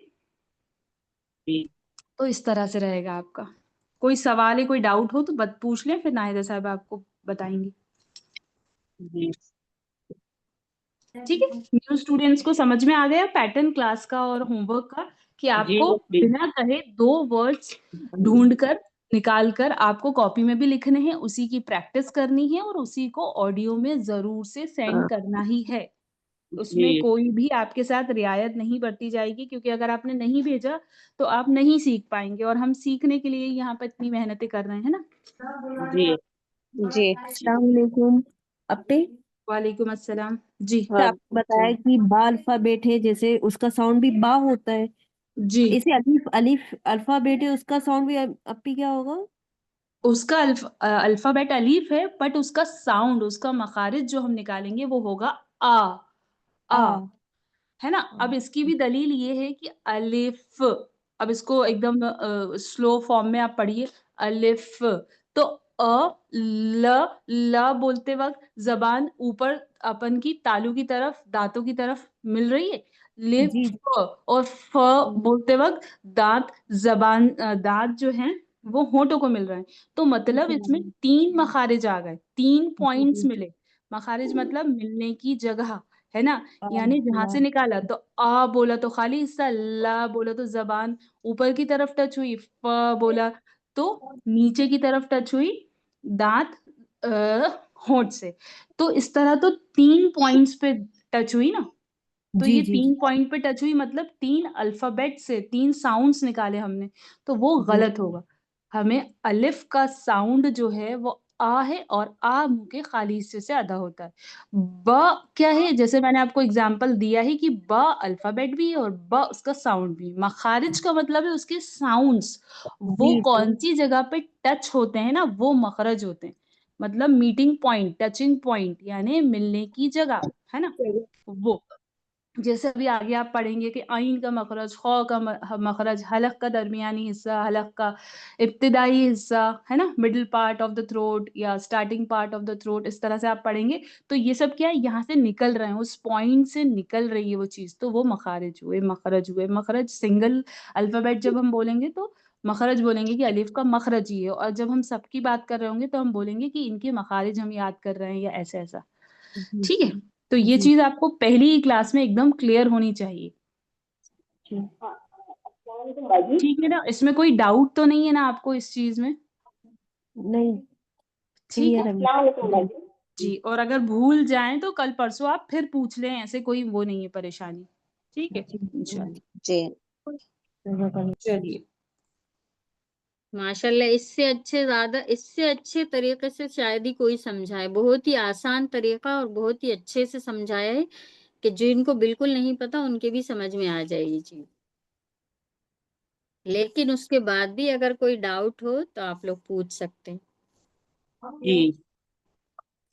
تو اس طرح سے رہے گا آپ کا. کوئی سوال ہے, کوئی ڈاؤٹ ہو تو پوچھ لیں, پھر ناہیدہ صاحبہ آپ کو بتائیں گی. ٹھیک ہے, نیو اسٹوڈینٹس کو سمجھ میں آ گیا پیٹرن کلاس کا اور ہوم ورک کا, کہ آپ کو بنا کہے 2 ورڈس ڈھونڈ کر نکال کر آپ کو کاپی میں بھی لکھنے ہیں, اسی کی پریکٹس کرنی ہے اور اسی کو آڈیو میں ضرور سے سینڈ کرنا ہی ہے. اس میں کوئی بھی آپ کے ساتھ رعایت نہیں برتی جائے گی, کیونکہ اگر آپ نے نہیں بھیجا تو آپ نہیں سیکھ پائیں گے, اور ہم سیکھنے کے لیے یہاں پر اتنی محنتیں کر رہے ہیں نا. جی السلام علیکم. اپی وعلیکم السلام. جی آپ نے بتایا کہ با الفابیٹ ہے, جیسے اس کا ساؤنڈ بھی با ہوتا ہے, جی, اسے الف الفابیٹ ہے, اس کا ساؤنڈ بھی اپی کیا ہوگا؟ اس کا الفابیٹ الف ہے, بٹ اس کا ساؤنڈ, اس کا مخارج جو ہم نکالیں گے وہ ہوگا آ ہے نا. اب اس کی بھی دلیل یہ ہے کہ الف, اب اس کو ایک دم سلو فارم میں آپ پڑھیے, الف. تو ل بولتے وقت زبان اوپر اپن کی تالو کی طرف, دانتوں کی طرف مل رہی ہے. لپ اور ف بولتے وقت دانت جو ہیں وہ ہونٹوں کو مل رہے ہیں. تو مطلب اس میں 3 مخارج آ گئے, 3 پوائنٹس ملے. مخارج مطلب ملنے کی جگہ ہے نا, یعنی جہاں سے نکالا تو آ بولا تو خالی حصہ, لا بولا تو زبان اوپر کی طرف ٹچ ہوئی, ف بولا تو نیچے کی طرف ٹچ ہوئی دانت ہونٹ سے. تو اس طرح تو 3 پوائنٹس پہ ٹچ ہوئی نا. تو یہ 3 پوائنٹ پہ ٹچ ہوئی, مطلب 3 الفابیٹ سے 3 ساؤنڈس نکالے ہم نے, تو وہ غلط ہوگا. ہمیں الف کا ساؤنڈ جو ہے وہ آ ہے, اور آ منہ کے خالی حصے سے ادا ہوتا ہے. ب کیا ہے, جیسے میں نے آپ کو اگزامپل دیا ہے کہ ب الفابیٹ بھی ہے اور ب اس کا ساؤنڈ بھی. مخارج کا مطلب ہے اس کے ساؤنڈس, وہ کون سی جگہ پہ ٹچ ہوتے ہیں نا وہ مخرج ہوتے ہیں. مطلب میٹنگ پوائنٹ, ٹچنگ پوائنٹ, یعنی ملنے کی جگہ ہے نا وہ. جیسے ابھی آگے آپ پڑھیں گے کہ عین کا مخرج, خو کا مخرج, حلق کا درمیانی حصہ, حلق کا ابتدائی حصہ ہے نا, middle part of the throat یا starting part of the throat, اس طرح سے آپ پڑھیں گے. تو یہ سب کیا ہے, یہاں سے نکل رہے ہیں, اس پوائنٹ سے نکل رہی ہے وہ چیز, تو وہ مخارج ہوئے. مخرج ہوئے, مخرج سنگل الفابیٹ جب ہم بولیں گے تو مخرج بولیں گے کہ الف کا مخرج ہی ہے, اور جب ہم سب کی بات کر رہے ہوں گے تو ہم بولیں گے کہ ان کے مخارج ہم یاد کر رہے ہیں یا ایسا ایسا. ٹھیک ہے, تو یہ چیز آپ کو پہلی ہی کلاس میں ایک دم کلیئر ہونی چاہیے. ٹھیک ہے نا, اس میں کوئی ڈاؤٹ تو نہیں ہے نا آپ کو اس چیز میں؟ نہیں, ٹھیک ہے, جی اور اگر بھول جائیں تو کل پرسوں آپ پھر پوچھ لیں، ایسے کوئی وہ نہیں ہے پریشانی، ٹھیک ہے انشاءاللہ۔ جی چلیے ماشاءاللہ اس سے اچھے طریقے سے شاید ہی کوئی سمجھائے، بہت ہی آسان طریقہ اور بہت ہی اچھے سے سمجھایا ہے کہ جن کو بالکل نہیں پتا ان کے بھی سمجھ میں آ جائے یہ چیز۔ لیکن اس کے بعد بھی اگر کوئی ڈاؤٹ ہو تو آپ لوگ پوچھ سکتے ہیں، جی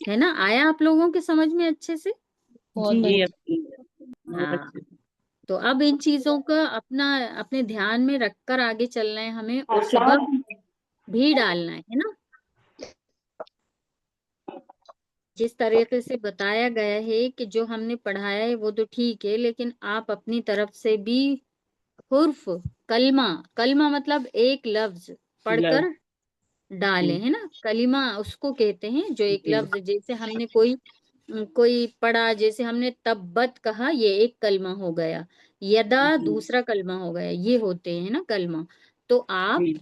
ہے نا؟ آیا آپ لوگوں کے سمجھ میں اچھے سے؟ بہت جی جی اچھا۔ بہت ہاں، اچھے سے۔ تو اب ان چیزوں کا اپنے دھیان میں رکھ کر آگے چلنا ہے ہمیں، اور سبق بھی ڈالنا ہے نا؟ جس طریقے سے بتایا گیا ہے کہ جو ہم نے پڑھایا ہے وہ تو ٹھیک ہے، لیکن آپ اپنی طرف سے بھی حرف کلمہ مطلب ایک لفظ پڑھ کر ڈالیں، ہے نا؟ کلمہ اس کو کہتے ہیں جو ایک لفظ، جیسے ہم نے کوئی پڑھا، جیسے ہم نے تبت کہا، یہ ایک کلمہ ہو گیا، یدا دوسرا کلمہ ہو گیا، یہ ہوتے ہیں نا کلمہ۔ تو آپ جی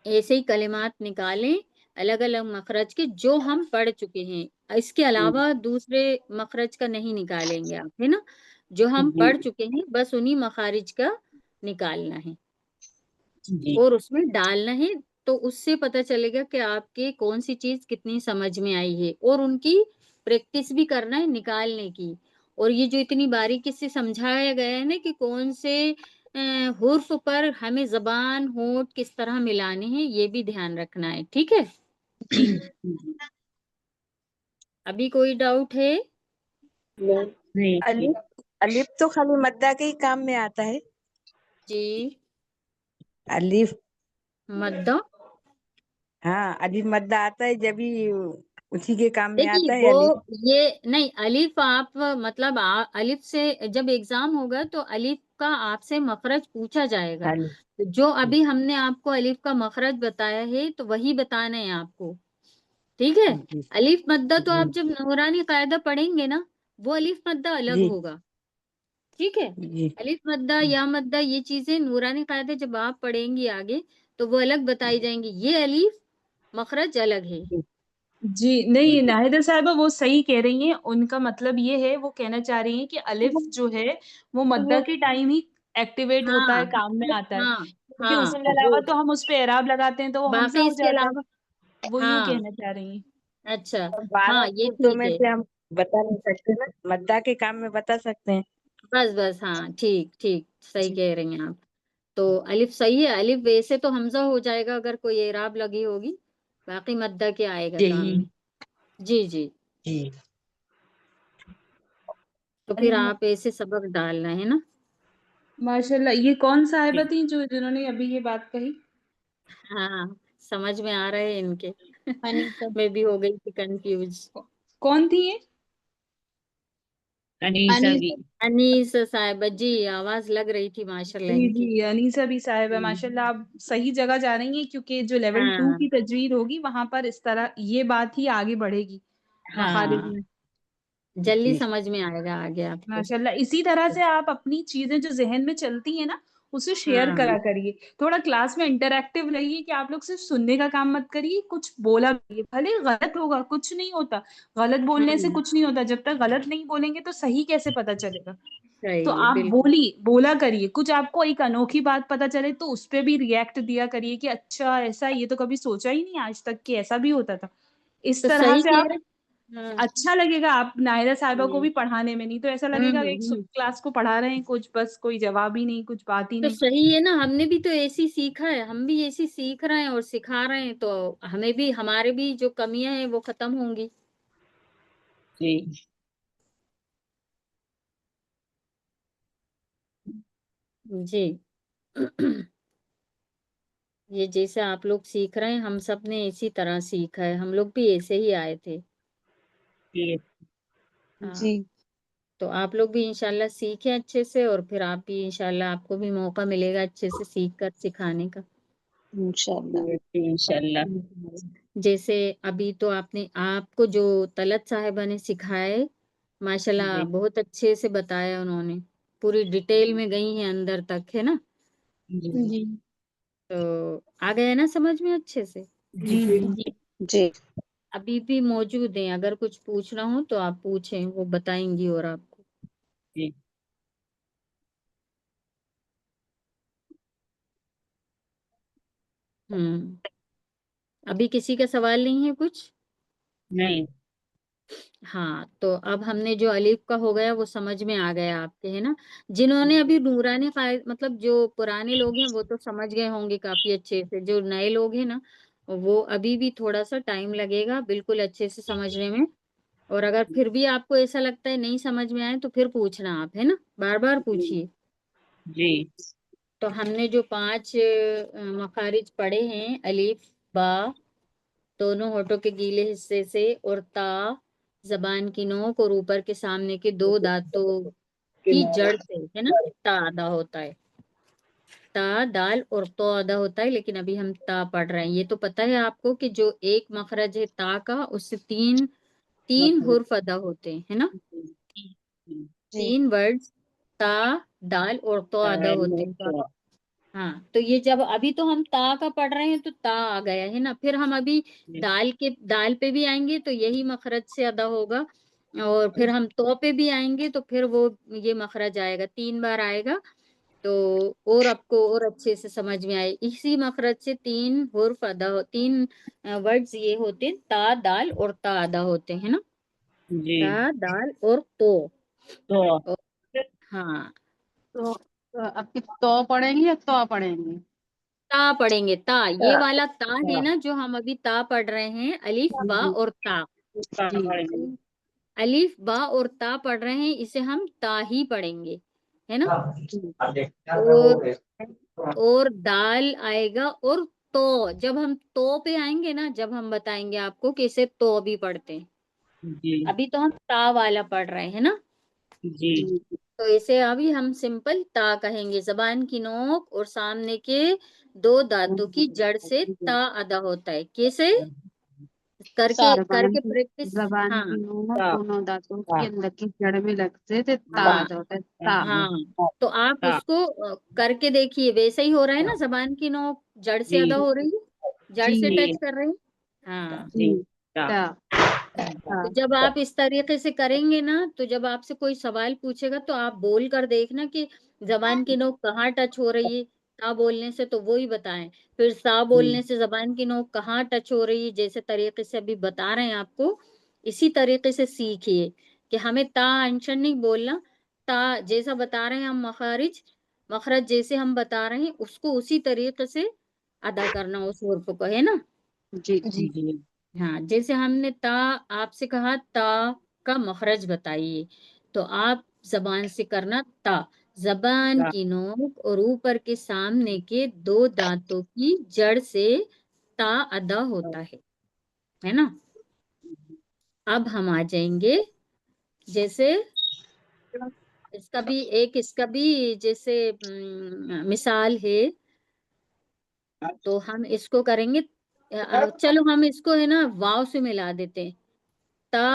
ایسے ہی کلمات نکالیں الگ الگ مخرج کے جو ہم پڑھ چکے ہیں، اس کے علاوہ دوسرے مخرج کا نہیں نکالیں گے آپ، ہے نا؟ جو ہم جی پڑھ چکے ہیں بس انہی مخارج کا نکالنا ہے جی اور اس میں ڈالنا ہے، تو اس سے پتہ چلے گا کہ آپ کے کون سی چیز کتنی سمجھ میں آئی ہے، اور ان کی پریکٹس بھی کرنا ہے نکالنے کی۔ اور یہ جو اتنی باریکی سے سمجھایا گیا ہے نا کہ کون سے حرف پر ہمیں زبان ہونٹ کس طرح ملانے ہیں، یہ بھی دھیان رکھنا ہے، ٹھیک ہے؟ ابھی کوئی ڈاؤٹ ہے؟ نہیں ٹھیک۔ الف تو خالی مدہ کے ہی کام میں آتا ہے، جی الف مدہ، ہاں الف مدہ آتا ہے جبھی اسی کے کام میں دیکھیے آتا ہے وہ الف۔ یہ نہیں، الف آپ مطلب الف سے جب ایگزام ہوگا تو الف کا آپ سے مخرج پوچھا جائے گا، الف تو جو ابھی ہم نے آپ کو الف کا مخرج بتایا ہے تو وہی بتانا ہے آپ کو، ٹھیک ہے؟ جی الف مدہ تو جی آپ جب نورانی قاعدہ پڑھیں گے نا، وہ الف مدہ الگ جی ہوگا، ٹھیک ہے؟ جی الف مدہ یا مدہ یہ چیزیں نورانی قاعدہ جب آپ پڑھیں گی آگے تو وہ الگ بتائی جائیں گی، یہ الف مخرج الگ ہے، جی نہیں ناہدہ صاحبہ وہ صحیح کہہ رہی ہیں، ان کا مطلب یہ ہے، وہ کہنا چاہ رہی ہیں کہ الف جو ہے وہ مدہ کے ٹائم ہی ایکٹیویٹ ہوتا ہاں ہے، کام میں آتا ہے، ہاں کیونکہ ہاں اس کے وہ علاوہ تو ہم اس پہ اعراب لگاتے ہیں تو وہ حمزہ باقی ہو اس کے جاتا علاوہ، ہے، وہ یوں ہاں کہنا چاہ رہی ہیں۔ اچھا، ہاں 12 یہ صورتوں ٹھیک میں ہے، سے ہم بتا نہیں سکتے نا، مدہ کے کام میں بتا سکتے ہیں۔ بس ہاں ٹھیک صحیح جی کہہ رہی ہیں آپ۔ تو الف صحیح ہے، الف ویسے تو حمزہ ہو جائے گا اگر کوئی اعراب لگی ہوگی، باقی مدہ کے آئے گا کام میں، جی جی۔ جی تو پھر آپ ایسے سبق ڈالنا ہے نا؟ ماشاء اللہ، یہ کون صاحبہ تھیں جنہوں نے ابھی یہ بات کہی؟ ہاں سمجھ میں آ رہے ہیں ان کے، انیسہ میں بھی ہو گئی تھی کنفیوز۔ کون تھی یہ؟ انیسہ بھی۔ انیس صاحبہ، جی آواز لگ رہی تھی ماشاءاللہ جی ان کی۔ جی انیسہ بھی صاحبہ، ماشاء اللہ آپ صحیح جگہ جا رہی ہیں، کیونکہ جو لیول 2 ہاں کی تجوید ہوگی وہاں پر اس طرح یہ بات ہی آگے بڑھے گی مخارج ہاں میں۔ جلدی جی سمجھ میں آئے گا آگے آپ کو۔ ماشاء اللہ اسی طرح سے آپ اپنی چیزیں جو ذہن میں چلتی ہیں نا اسے شیئر ہاں کرا کریے، تھوڑا کلاس میں انٹریکٹیو رہیے، کہ آپ لوگ صرف سننے کا کام مت کریے، کچھ بولا کریے، بھلے غلط ہوگا کچھ نہیں ہوتا، غلط بولنے سے کچھ نہیں ہوتا، جب تک غلط نہیں بولیں گے تو صحیح کیسے پتا چلے گا؟ تو صحیح ہے آپ بالکل۔ بولا کریے، کچھ آپ کو ایک انوکھی بات پتا چلے تو اس پہ بھی ریئیکٹ دیا کریے کہ اچھا ایسا، یہ تو کبھی سوچا ہی نہیں آج تک کہ ایسا بھی ہوتا تھا، اس تو طرح صحیح سے کہہ آپ رہے ہاں اچھا لگے گا آپ ناہدہ صاحبہ کو بھی پڑھانے میں، نہیں تو ایسا لگے گا کہ ایک ہوں کلاس کو پڑھا رہے ہیں، کچھ بس کوئی جواب ہی نہیں، کچھ بات ہی تو نہیں۔ صحیح ہے نا، ہم نے بھی تو ایسی سیکھا ہے، ہم بھی ایسی سیکھ رہے ہیں اور سکھا رہے ہیں، تو ہمیں بھی ہمارے بھی جو کمیاں ہیں وہ ختم ہوں گی۔ جی جی یہ جیسے آپ لوگ سیکھ رہے ہیں ہم سب نے اسی طرح سیکھا ہے، ہم لوگ بھی ایسے ہی آئے تھے۔ جی ہاں جی تو آپ لوگ بھی انشاءاللہ سیکھیں اچھے سے، اور پھر آپ بھی انشاءاللہ آپ کو بھی موقع ملے گا اچھے سے سیکھ کر سکھانے کا۔ انشاءاللہ۔ انشاءاللہ۔ جیسے ابھی تو آپ کو جو طلعت صاحبہ نے سکھایا ہے ماشاءاللہ جی بہت اچھے سے بتایا، انہوں نے پوری ڈیٹیل میں گئی ہیں اندر تک، ہے نا؟ جی جی تو آ گیا نا سمجھ میں اچھے سے؟ جی جی جی ابھی بھی موجود ہیں، اگر کچھ پوچھنا ہو تو آپ پوچھیں، وہ بتائیں گی اور آپ کو. جی ابھی کسی کا سوال نہیں ہے کچھ؟ نہیں. ہاں تو اب ہم نے جو الف کا ہو گیا وہ سمجھ میں آ گیا آپ کے، ہے نا. جنہوں نے ابھی نورانی مطلب جو پرانے لوگ ہیں وہ تو سمجھ گئے ہوں گے کافی اچھے سے. جو نئے لوگ ہیں نا وہ ابھی بھی تھوڑا سا ٹائم لگے گا بالکل اچھے سے سمجھنے میں. اور اگر پھر بھی آپ کو ایسا لگتا ہے نہیں سمجھ میں آئے تو پھر پوچھنا آپ، ہے نا، بار بار پوچھیے. جی تو ہم نے جو 5 مخارج پڑھے ہیں، الف، با دونوں ہونٹوں کے گیلے حصے سے، اور تا زبان کی نوک اور اوپر کے سامنے کے 2 دانتوں کی جڑ سے، ہے نا، تا ادا ہوتا ہے. تا دال اور تو ادا ہوتا ہے، لیکن ابھی ہم تا پڑھ رہے ہیں. یہ تو پتہ ہے آپ کو کہ جو ایک مخرج ہے تا کا، اس سے تین حرف ادا ہوتے ہیں، ہے نا. 3 ورڈز تا دال اور تو ادا ہوتے ہیں. ہاں تو یہ جب ابھی تو ہم تا کا پڑھ رہے ہیں تو تا آ گیا ہے نا. پھر ہم ابھی دال پہ بھی آئیں گے تو یہی مخرج سے ادا ہوگا، اور پھر ہم تو پہ بھی آئیں گے تو پھر وہ یہ مخرج آئے گا، 3 بار آئے گا. تو اور آپ کو اور اچھے سے سمجھ میں آئے. اسی مخرج سے 3 حرف ادا 3 ورڈز یہ ہوتے ہیں، تا دال اور تا ادا ہوتے ہیں نا. جی تا دال اور تو. تو ہاں تو آپ کی تو پڑھیں گے یا تو پڑھیں گے؟ تا پڑھیں گے. تا یہ والا تا ہے نا جو ہم ابھی تا پڑھ رہے ہیں، الف با اور تا. الف با اور تا پڑھ رہے ہیں، اسے ہم تا ہی پڑھیں گے، ہے نا. اور دال آئے گا، اور تو جب ہم تو پہ آئیں گے نا، جب ہم بتائیں گے آپ کو کہ اسے تو بھی پڑھتے ہیں. جی ابھی تو ہم تا والا پڑھ رہے ہیں نا. جی تو اسے ابھی ہم سمپل تا کہیں گے. زبان کی نوک اور سامنے کے 2 دانتوں کی جڑ سے تا ادا ہوتا ہے. کیسے کر کے پریکٹس. زبان ہاں کی نوک دونوں دانتوں کے اندر کی جڑ میں لگتے تھے، تا ہاں ادا ہوتا ہے. تا ہاں تو آپ اس کو کر کے دیکھیے. ویسے ہی ہو رہا ہے نا، زبان کی نوک جڑ سے ادا ہو رہی ہے، جڑ سے جی ٹچ کر رہے ہیں. ہاں جی تا تو جب آپ اس طریقے سے کریں گے نا، تو جب آپ سے کوئی سوال پوچھے گا تو آپ بول کر دیکھنا کہ زبان کی نوک کہاں ٹچ ہو رہی ہے. تا بولنے سے تو وہی بتائیں، پھر سا بولنے سے زبان کی نوک کہاں ٹچ ہو رہی ہے. جیسے طریقے سے ابھی بتا رہے ہیں آپ کو، اسی طریقے سے سیکھیے کہ ہمیں تا انشن نہیں بولنا. تا جیسا بتا رہے ہیں ہم مخرج جیسے ہم بتا رہے ہیں اس کو اسی طریقے سے ادا کرنا اس حرف کو، ہے نا. جی ہاں جیسے ہم نے تا آپ سے کہا تا کا مخرج بتائیے، تو آپ زبان سے کرنا تا. زبان کی نوک اور اوپر کے سامنے کے 2 دانتوں کی جڑ سے تا ادا ہوتا ہے نا. اب ہم آ جائیں گے، جیسے اس کا بھی جیسے مثال ہے، تو ہم اس کو کریں گے. چلو ہم اس کو ہے نا واو سے ملا دیتے ہیں. تا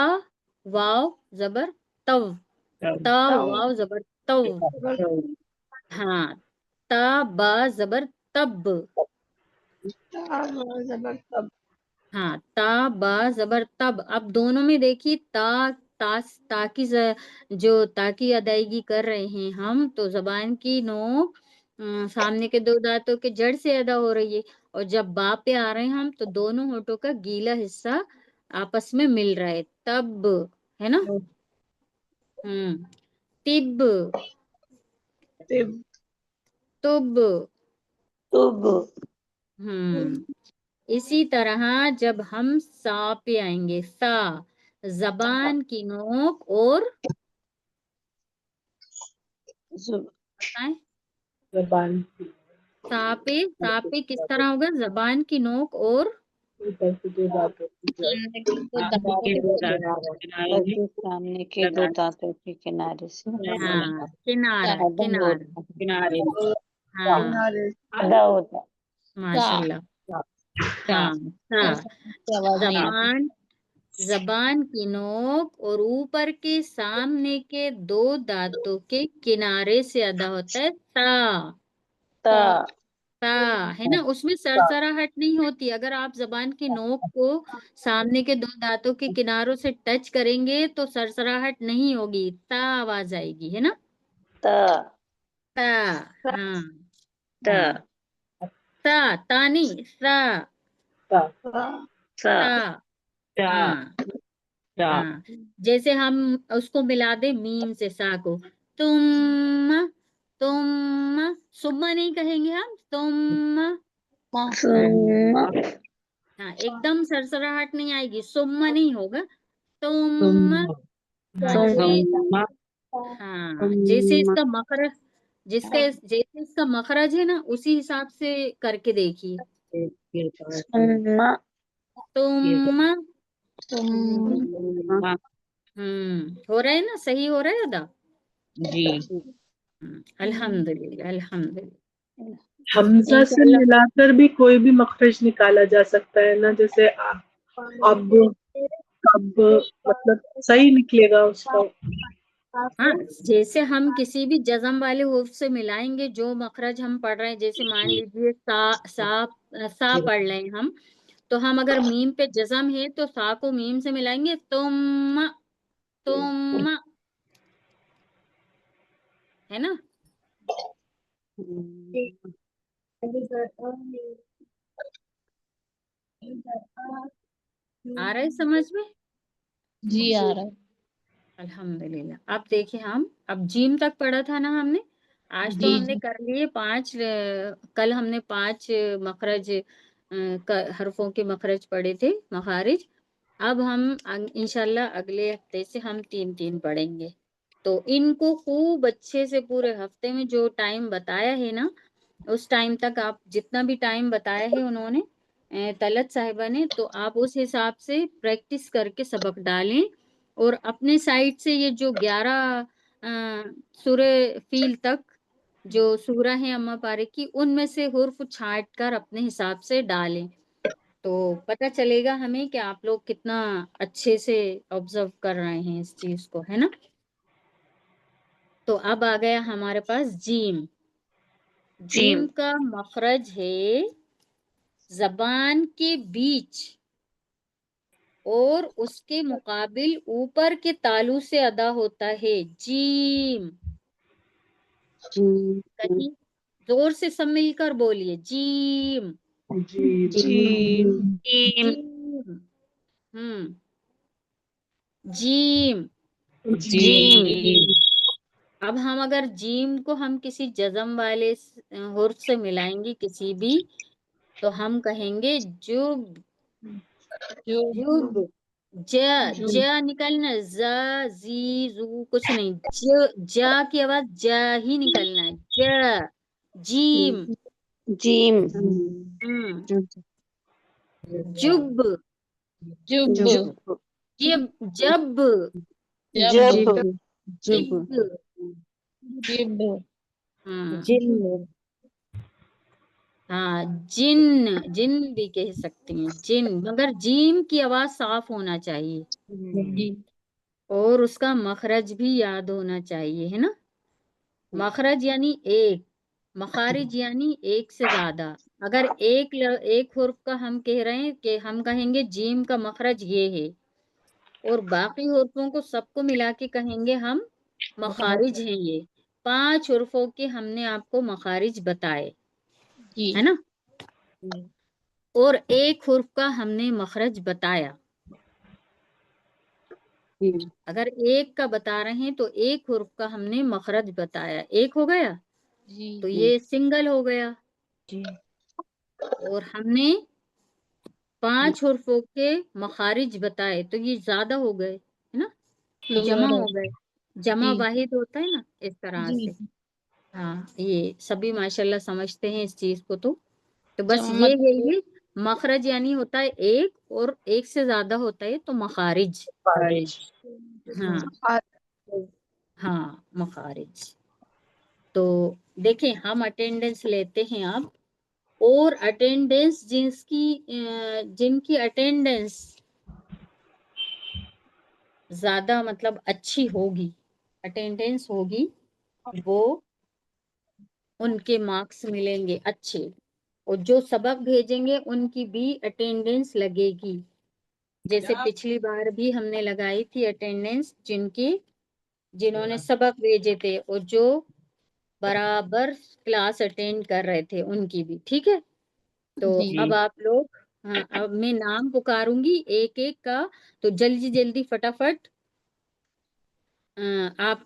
واو زبر تو، تا واو زبر تو. ہاں تا با زبر تب. ہاں تا با زبر تب. اب دونوں میں دیکھیے تا کی ادائیگی کر رہے ہیں ہم، تو زبان کی نوک سامنے کے 2 دانتوں کے جڑ سے ادا ہو رہی ہے. اور جب با پہ آ رہے ہیں ہم تو دونوں ہونٹوں کا گیلا حصہ آپس میں مل رہا ہے، تب، ہے نا. طب تب. اسی طرح جب ہم سا پہ آئیں گے، سا زبان کی نوک اور بتائیں سا پہ کس طرح ہوگا؟ زبان کی نوک اور سامنے کے 2 دانتوں کے کنارے سے ہاں کنارہ کنارے ہاں ادا ہوتا ہے. ماشاء اللہ. ہاں زبان کی نوک اور اوپر کے سامنے کے 2 دانتوں کے کنارے سے ادا ہوتا ہے تا. تا ہے نا، اس میں سرسراہٹ نہیں ہوتی. اگر آپ زبان کی نوک کو سامنے کے دو دانتوں کے کناروں سے ٹچ کریں گے تو سرسراہٹ نہیں ہوگی، تا آواز آئے گی، ہے نا. تا تا. ہاں تا تا، تا نہیں، سا. سا تا. ہاں ہاں. جیسے ہم اس کو ملا دیں میم سے، سا کو، تم سما نہیں کہیں گے ہم، تم. ثم ہاں ایک دم سرسراہٹ نہیں آئے گی، سما نہیں ہوگا، تم. ہاں ہاں جیسے اس کا مخرج، جیسے اس کا مخرج ہے نا اسی حساب سے کر کے دیکھیے. ثم تم. ثم ہو رہا ہے نا، صحیح ہو رہا ہے ادا. جی. الحمدللہ الحمدللہ. حمزہ سے انشاءاللہ ملا کر بھی کوئی بھی مخرج نکالا جا سکتا ہے نا، جیسے اب اب مطلب صحیح نکلے گا اس کا. ہاں جیسے ہم کسی بھی جزم والے حرف سے ملائیں گے جو مخرج ہم پڑھ رہے ہیں، جیسے مان لیجیے سا پڑھ لیں ہم، تو ہم اگر میم پہ جزم ہے تو سا کو میم سے ملائیں گے، تم ہے نا. آ رہا ہے سمجھ میں؟ جی آ رہا ہے. الحمدللہ. اب دیکھیں ہم اب جیم تک پڑھا تھا نا ہم نے، آج تو جی ہم نے کر لیے 5، کل ہم نے 5 مخرج حرفوں کے مخرج پڑھے تھے، مخارج. اب ہم انشاءاللہ اگلے ہفتے سے ہم 3 پڑھیں گے. تو ان کو خوب اچھے سے پورے ہفتے میں جو ٹائم بتایا ہے نا، اس ٹائم تک آپ جتنا بھی ٹائم بتایا ہے انہوں نے طلعت صاحبہ نے، تو آپ اس حساب سے پریکٹس کر کے سبق ڈالیں. اور اپنے سائڈ سے یہ جو 11 سورہ فیل تک جو سورہ ہیں اما پارے کی، ان میں سے حرف چھانٹ کر اپنے حساب سے ڈالیں، تو پتہ چلے گا ہمیں کہ آپ لوگ کتنا اچھے سے آبزرو کر رہے ہیں اس چیز کو، ہے نا. تو اب آ گیا ہمارے پاس جیم. جیم کا مخرج ہے زبان کے بیچ اور اس کے مقابل اوپر کے تالو سے ادا ہوتا ہے، جیم. کہیں زور سے سب مل کر بولیے، جیم. جیم جیم. جیم. جی. اب ہم اگر جیم کو ہم کسی جزم والے حرف سے ملائیں گے کسی بھی، تو ہم کہیں گے جب. جب. جا نکلنا، زا زی زو کچھ نہیں، جا کی آواز جا ہی نکلنا ہے، جا. جیم. جیم جب. جب جب. جب جب ہاں جن بھی کہہ سکتی ہیں، جن، مگر جیم کی آواز صاف ہونا چاہیے جی اور اس کا مخرج بھی یاد ہونا چاہیے، ہے نا. مخرج یعنی ایک، مخارج یعنی ایک سے زیادہ. اگر ایک حرف کا ہم کہہ رہے ہیں کہ ہم کہیں گے جیم کا مخرج یہ ہے، اور باقی حرفوں کو سب کو ملا کے کہیں گے ہم مخارج ہیں. یہ 5 حرفوں کے ہم نے آپ کو مخارج بتائے، جی ہے نا، اور ایک حرف کا ہم نے مخرج بتایا. اگر ایک کا بتا رہے ہیں تو ایک حرف کا ہم نے مخرج بتایا، ایک ہو گیا جی تو یہ سنگل ہو گیا. اور ہم نے 5 حرفوں کے مخارج بتائے تو یہ زیادہ ہو گئے، ہے نا، جمع پلورل ہو گئے. جمع جی واحد ہوتا ہے نا، اس طرح جی سے. ہاں یہ سبھی ماشاءاللہ سمجھتے ہیں اس چیز کو. تو بس جمع یہ ہے، یہ مخرج یعنی ہوتا ہے ایک، اور ایک سے زیادہ ہوتا ہے تو مخارج. ہاں ہاں مخارج. تو دیکھیں ہم اٹینڈنس لیتے ہیں اب، اور اٹینڈنس جن کی اٹینڈنس زیادہ مطلب اچھی ہوگی، اٹینڈنس ہوگی، وہ ان کے مارکس ملیں گے اچھے. اور جو سبق بھیجیں گے ان کی بھی اٹینڈنس لگے گی، جیسے پچھلی بار بھی ہم نے لگائی تھی اٹینڈنس جنہوں نے سبق بھیجے تھے اور جو برابر کلاس اٹینڈ کر رہے تھے ان کی بھی، ٹھیک ہے؟ تو جی اب آپ لوگ، ہاں اب میں نام پکاروں گی ایک ایک کا، تو جلدی جلدی فٹافٹ آپ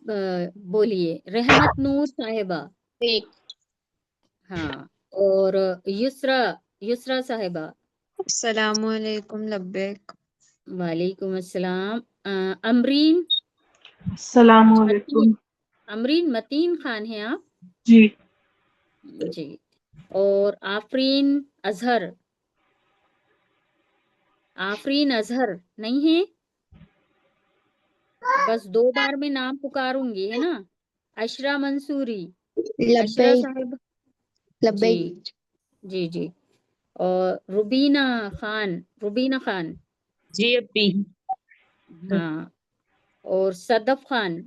بولیے۔ رحمت نور صاحبہ، ایک، ہاں، اور یسرا صاحبہ، السلام علیکم لبیک. وعلیکم السلام۔ امرین السلام متین، علیکم. امرین متین خان ہیں آپ؟ جی. جی، اور آفرین اظہر، آفرین اظہر نہیں ہے؟ بس 2 بار میں نام پکاروں گی، ہے نا؟ اشرا منصوری، اشرا لبیک صاحب، لبیک. جی جی جی، اور روبینہ خان، جی اپی. ہاں، اور صدف خان،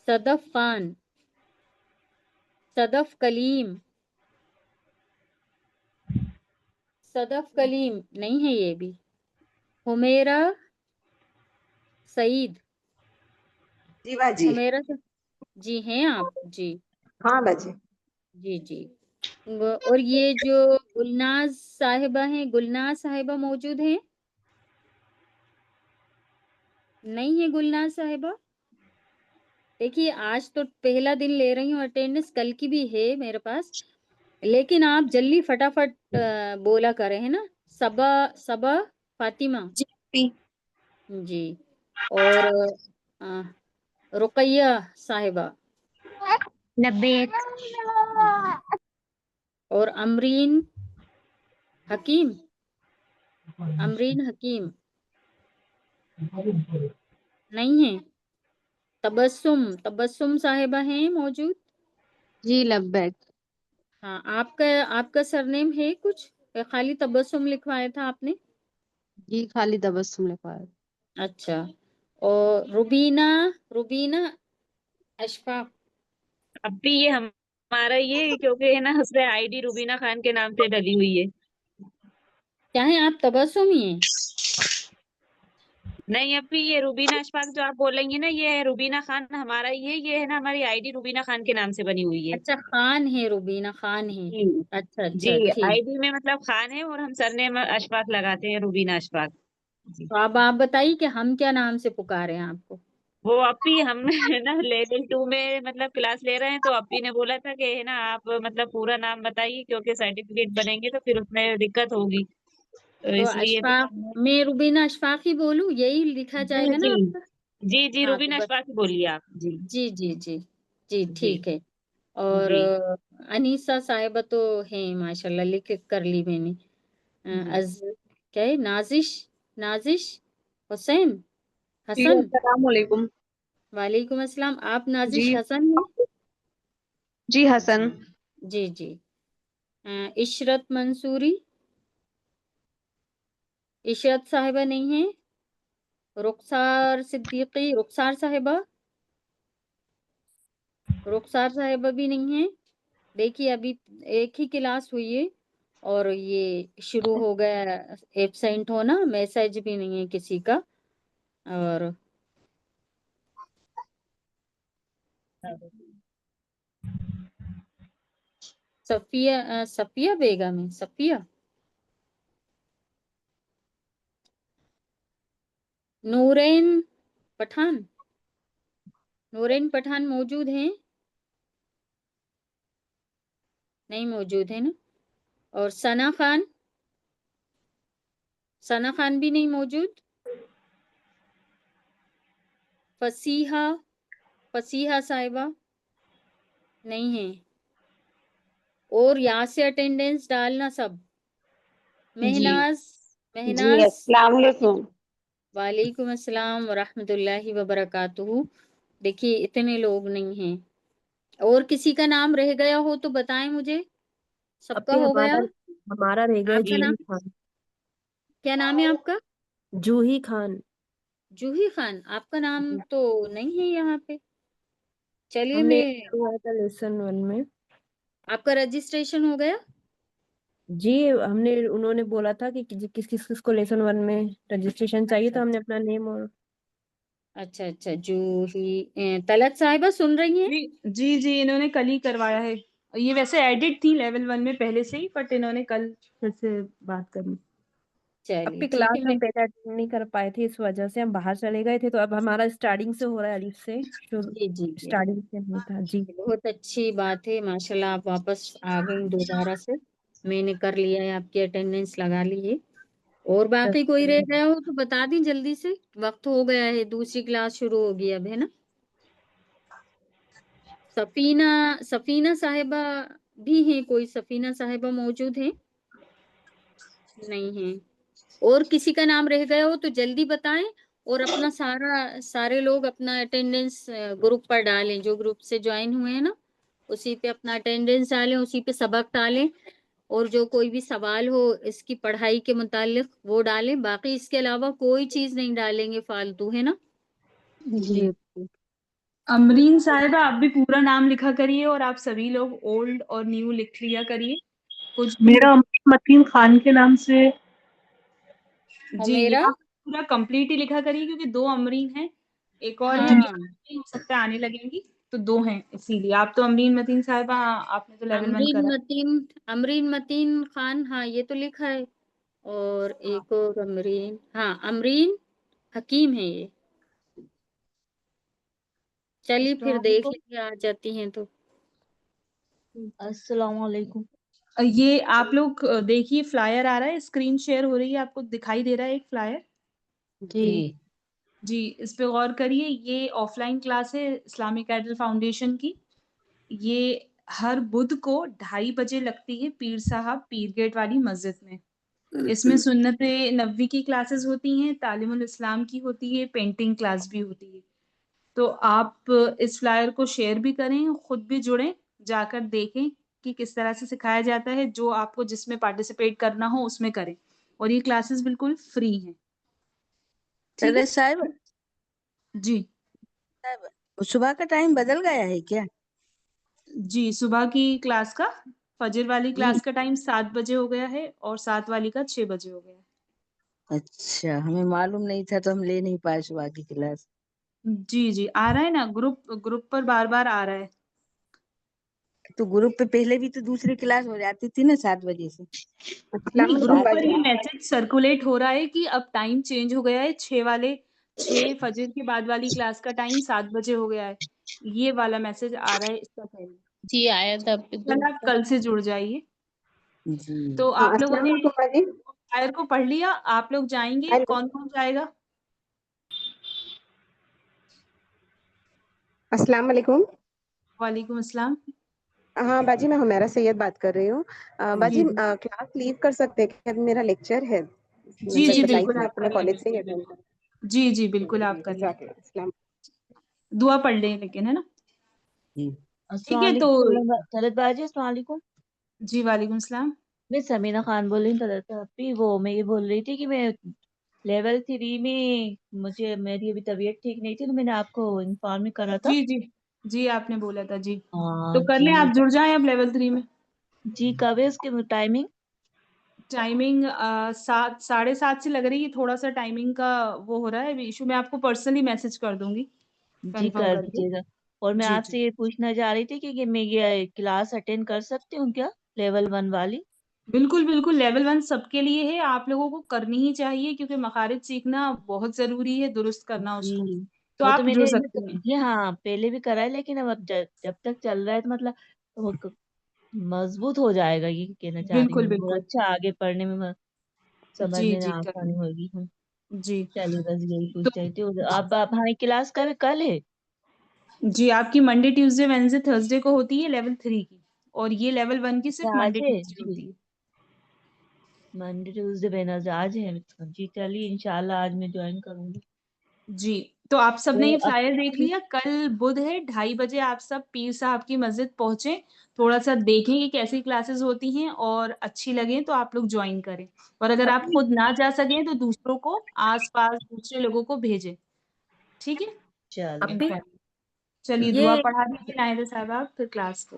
صدف کلیم نہیں ہے یہ بھی۔ حمیرہ سعید، جی باجی. حمیرہ جی ہیں آپ؟ جی ہاں باجی. جی جی، اور یہ جو گلناز صاحبہ موجود ہیں؟ نہیں ہے گلناز صاحبہ؟ دیکھیے آج تو پہلا دن لے رہی ہوں اٹینڈنس، کل کی بھی ہے میرے پاس، لیکن آپ جلدی فٹافٹ بولا کریں، ہے نا؟ صبا فاطمہ، جی جی، اور رقیہ صاحبہ، لبیک. اور امرین حکیم نہیں ہے؟ تبسم صاحبہ ہیں موجود؟ جی لبیک. ہاں، آپ کا سرنیم ہے کچھ یا خالی تبسم لکھوایا تھا آپ نے؟ جی خالی تبسم لکھوایا. اچھا، اور روبینہ اشفاق، اپی یہ ہمارا یہ کیونکہ ہے نا اس پہ آئی ڈی روبینہ خان کے نام سے ڈلی ہوئی ہے. کیا ہے آپ تبسم ہی ہیں؟ نہیں اپی، یہ روبینہ اشفاق جو آپ بول رہی ہیں نا، یہ ہے روبینہ خان ہمارا یہ ہے نا ہماری آئی ڈی روبینہ خان کے نام سے بنی ہوئی ہے. اچھا خان ہے، روبینہ خان ہے، جی جی، اچھا ٹھیک۔ آئی ڈی میں مطلب خان ہے اور ہم سرنیم اشفاق لگاتے ہیں، روبینہ اشفاق. جی، تو اب آپ بتائیے کہ ہم کیا نام سے پکارے ہیں آپ کو؟ وہ اپی ہم نا لیول 2 میں مطلب کلاس لے رہے ہیں، تو اپی نے بولا تھا کہ ہے نا آپ مطلب پورا نام بتائیے کیونکہ سرٹیفکیٹ بنیں گے تو پھر اس میں دقت ہوگی، تو تو اس لیے اشفاق، میں روبینہ اشفاق ہی بولوں، یہی لکھا جائے جی گا نا جی آپ کا؟ جی جی، ہاں تو روبینہ بس، اشفاق بولیے آپ. جی جی جی جی جی جی ٹھیک ہے۔ اور جی انیسہ صاحبہ تو ہیں ماشاءاللہ، لکھ کر لی میں نے۔ جی کیا ہے؟ نازش حسین جی حسن، السلام علیکم. وعلیکم السلام، آپ جی نازش حسن ہیں؟ جی حسن. جی جی، عشرت منصوری، عشرت صاحبہ نہیں ہیں؟ رخسار صدیقی، رخسار صاحبہ بھی نہیں ہیں؟ دیکھیے ابھی ایک ہی کلاس ہوئی ہے اور یہ شروع ہو گیا ایبسینٹ ہونا، میسج بھی نہیں ہے کسی کا۔ اور صفیہ بیگم ہے، صفیہ، نورین پٹھان موجود ہیں؟ نہیں موجود ہے نا؟ اور ثنا خان بھی نہیں موجود؟ فصیحہ صاحبہ نہیں ہے؟ اور یہاں سے اٹینڈنس ڈالنا سب۔ جی جی مہناز، السلام علیکم. وعلیکم السلام ورحمۃ اللہ وبرکاتہ۔ دیکھیے اتنے لوگ نہیں ہیں، اور کسی کا نام رہ گیا ہو تو بتائیں مجھے، سب کا اپی ہو گیا؟ ہمارا رہ گیا آپ کا جی نام جوہی خان. کیا نام ہے آپ کا؟ جوہی خان. جوہی خان، آپ کا نام تو نہیں ہے یہاں پہ۔ چلیے ہم نے میں، ہوا تھا لیسن 1 میں. آپ کا رجسٹریشن ہو گیا؟ جی انہوں نے بولا تھا کہ کس کس کو لیسن 1 میں رجسٹریشن چاہیے، تو ہم نے اپنا نیم اور اچھا جوہی طلعت صاحبہ سن رہی ہیں؟ جی انہوں نے کل ہی کروایا ہے. یہ ویسے ایڈٹ تھی لیول 1 میں پہلے سے ہی، بٹ انہوں نے کل پھر سے بات کری. چلیے اپنی ٹھیک ہے. کلاس ہم پہلے اٹینڈ نہیں کر پائے تھے، اس وجہ سے ہم باہر چلے گئے تھے، تو اب ہمارا اسٹارٹنگ سے ہو رہا ہے الف سے، جی اسٹارٹنگ سے نہیں تھا. جی بہت اچھی بات ہے، ماشاءاللہ آپ واپس آ گئی دوبارہ سے. میں نے کر لیا ہے، آپ کی اٹینڈنس لگا لی ہے. اور باقی کوئی رہ گیا ہو تو بتا دیں جلدی سے، وقت ہو گیا ہے، دوسری کلاس شروع ہوگی اب، ہے نا. سفینہ صاحبہ بھی ہیں؟ کوئی سفینہ صاحبہ موجود ہیں؟ نہیں ہیں. اور کسی کا نام رہ گیا ہو تو جلدی بتائیں، اور اپنا سارے لوگ اپنا اٹینڈنس گروپ پر ڈالیں، جو گروپ سے جوائن ہوئے ہیں نا اسی پہ اپنا اٹینڈنس ڈالیں، اسی پہ سبق ڈالیں، اور جو کوئی بھی سوال ہو اس کی پڑھائی کے متعلق وہ ڈالیں. باقی اس کے علاوہ کوئی چیز نہیں ڈالیں گے فالتو، ہے نا. جی. امرین صاحبہ آپ بھی پورا نام لکھا کریے، اور آپ سبھی لوگ اولڈ اور نیو لکھ لیا کریے. کچھ میرا متین خان کے نام سے. جی میرا آپ پورا کمپلیٹ ہی لکھا کریے، کیونکہ 2 امرین ہیں، ایک اور ہے، ہاں ہو سکتا ہے آنے لگیں گی، تو 2 ہیں اسی لیے. آپ تو امرین متین صاحبہ، آپ نے تو لیول 1 کرا. امرین متین خان، ہاں یہ تو لکھا ہے. اور ایک اور امرین، ہاں امرین حکیم ہے یہ. چلیے پھر دیکھ لیں آ جاتی ہیں تو. السلام علیکم. یہ آپ لوگ دیکھیے، فلائر آ رہا ہے، اسکرین شیئر ہو رہی ہے، آپ کو دکھائی دے رہا ہے ایک فلائر. جی اس پہ غور کریے. یہ آف لائن کلاس ہے اسلامک آئیڈل فاؤنڈیشن کی. یہ ہر بدھ کو 2:30 بجے لگتی ہے پیر صاحب پیر گیٹ والی مسجد میں. اس میں سنت نبوی کی کلاسز ہوتی ہیں، تعلیم الاسلام کی ہوتی ہے، پینٹنگ کلاس بھی ہوتی ہے. تو آپ اس فلائر کو شیئر بھی کریں، خود بھی جڑیں، جا کر دیکھیں کہ کس طرح سے سکھایا جاتا ہے. جو آپ کو جس میں پارٹیسپیٹ کرنا ہو اس میں کریں، اور یہ کلاسز بالکل فری ہیں. ٹھیک ہے صاحب جی. صبح کا ٹائم بدل گیا ہے کیا؟ جی صبح کی کلاس کا، فجر والی جی کلاس کا ٹائم 7 بجے ہو گیا ہے، اور 7 والی کا 6 بجے ہو گیا ہے. اچھا، ہمیں معلوم نہیں تھا تو ہم لے نہیں پائے صبح کی کلاس. جی آ رہا ہے نا، گروپ پر بار بار آ رہا ہے. تو گروپ پہ پہلے بھی تو دوسری کلاس ہو جاتی تھی نا 7 بجے سے. نہیں، گروپ پر باجی. ہی میسج سرکولیٹ ہو رہا ہے کہ اب ٹائم چینج ہو گیا ہے، 6 فجر کے بعد والی کلاس کا ٹائم 7 بجے ہو گیا ہے. یہ والا میسج آ رہا ہے اس کا پہلے. جی آیا تھا آپ کے کل گروپ آپ پر. کل سے جڑ جائیے. جی تو ہاں آپ لوگوں السلام نے علیکم باجی. شاعر کو پڑھ لیا، آپ لوگ جائیں گے، ہیلو. کون کون جائے گا؟ السلام علیکم. وعلیکم السلام. ہاں باجی، میں حمیرہ سید بات کر رہی ہوں. جی باجی کلاس لیو کر سکتے ہیں کہ میرا لیکچر ہے، جی مطلب بتائیے، بالکل میں آپ اپنے کریے. کالج سے ہی اٹینڈ کروں. جی بالکل آپ کریے. جزاک اللہ. السلام. دعا پڑھ لیں لیکن، ہے نا. جی ٹھیک السلام ہے تو علیکم طلعت باجی. السلام علیکم. جی وعلیکم السلام. میں سمینہ خان بول رہی ہوں طلعت صاحب. وہ میں یہ بول رہی تھی کہ میں لیول 3 میں میری ابھی طبیعت ٹھیک نہیں تھی، تو میں نے آپ کو انفارم کرا تھا. جی آپ نے بولا تھا. جی ہاں تو کر جی. لیں، آپ جڑ جائیں اب لیول 3 میں. جی کب ہے اس کی ٹائمنگ؟ ٹائمنگ 7 ساڑھے 7 سے لگ رہی ہے. تھوڑا سا ٹائمنگ کا وہ ہو رہا ہے ایشو، میں آپ کو پرسنلی میسج کر دوں گی جی کنفرم کر کر کے. دیجیے گا. اور میں جی آپ سے یہ پوچھنا چاہ رہی تھی کہ میں یہ کلاس اٹینڈ کر سکتی ہوں کیا، لیول 1 والی؟ بالکل لیول 1 سب کے لیے ہے، آپ لوگوں کو کرنی ہی چاہیے، کیونکہ مخارج سیکھنا بہت ضروری ہے، درست کرنا اس جی کو. تو وہ آپ میں جڑ نے سکتی ہیں. جی ہاں پہلے بھی کرا ہے، لیکن اب جب تک چل رہا ہے تو مطلب وہ مضبوط ہو جائے گا، یہ کہنا چاہ رہی ہوں. اور بالکل. اچھا آگے پڑھنے میں سمجھنے میں کریں. آسانی ہوگی. جی چلیے بس یہی تو پوچھ رہی تھی. آپ ہماری کلاس کل ہے؟ جی آپ کی منڈے ٹیوزڈے وینسڈے تھرسڈے کو ہوتی ہے لیول 3 کی، اور یہ لیول 1 کی صرف منڈے آج ہے ٹیوزڈے جی، ہوتی ہے. منڈے ٹیوزڈے ویڈنسڈے آج ہے. جی چلیے انشاءاللہ آج میں جوائن کروں گی. جی تو آپ سب نے یہ اب فلائر دیکھ لیا. کل بدھ ہے، 2:30 بجے آپ سب پیر صاحب کی مسجد پہنچیں، تھوڑا سا دیکھیں کہ کیسی کلاسز ہوتی ہیں، اور اچھی لگیں تو آپ لوگ جوائن کریں. اور اگر آپ خود نہ جا سکیں تو دوسروں کو، آس پاس دوسرے لوگوں کو بھیجیں. ٹھیک ہے. چلیں. چلیے یہ دعا پڑھا دیجیے نائدہ صاحبہ، پھر کلاس کو.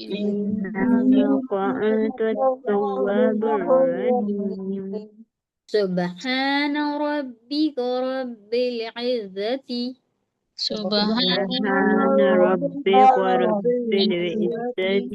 إنك أنت التواب الرحيم سبحان ربك رب العزة سبحان سبحان ربك رب العزة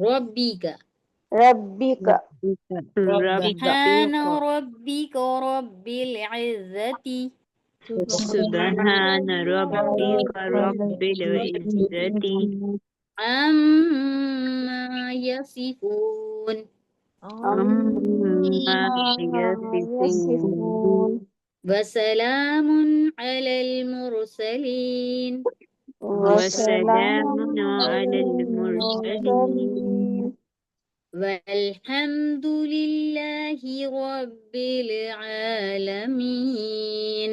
ربك ربك سبحان ربك ربك رب العزة سبحان ربك رب العزة عما يصفون عما يصفون وسلام على المرسلين وسلام على المرسلين والحمد لله رب العالمين.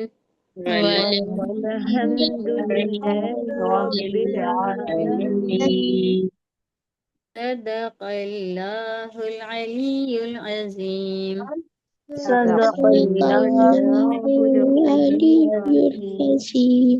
والحمد لله رب العالمين صدق الله العلي العظيم. صدق الله العلي العظيم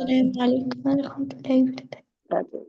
السلام عليكم ورحمة الله وبركاته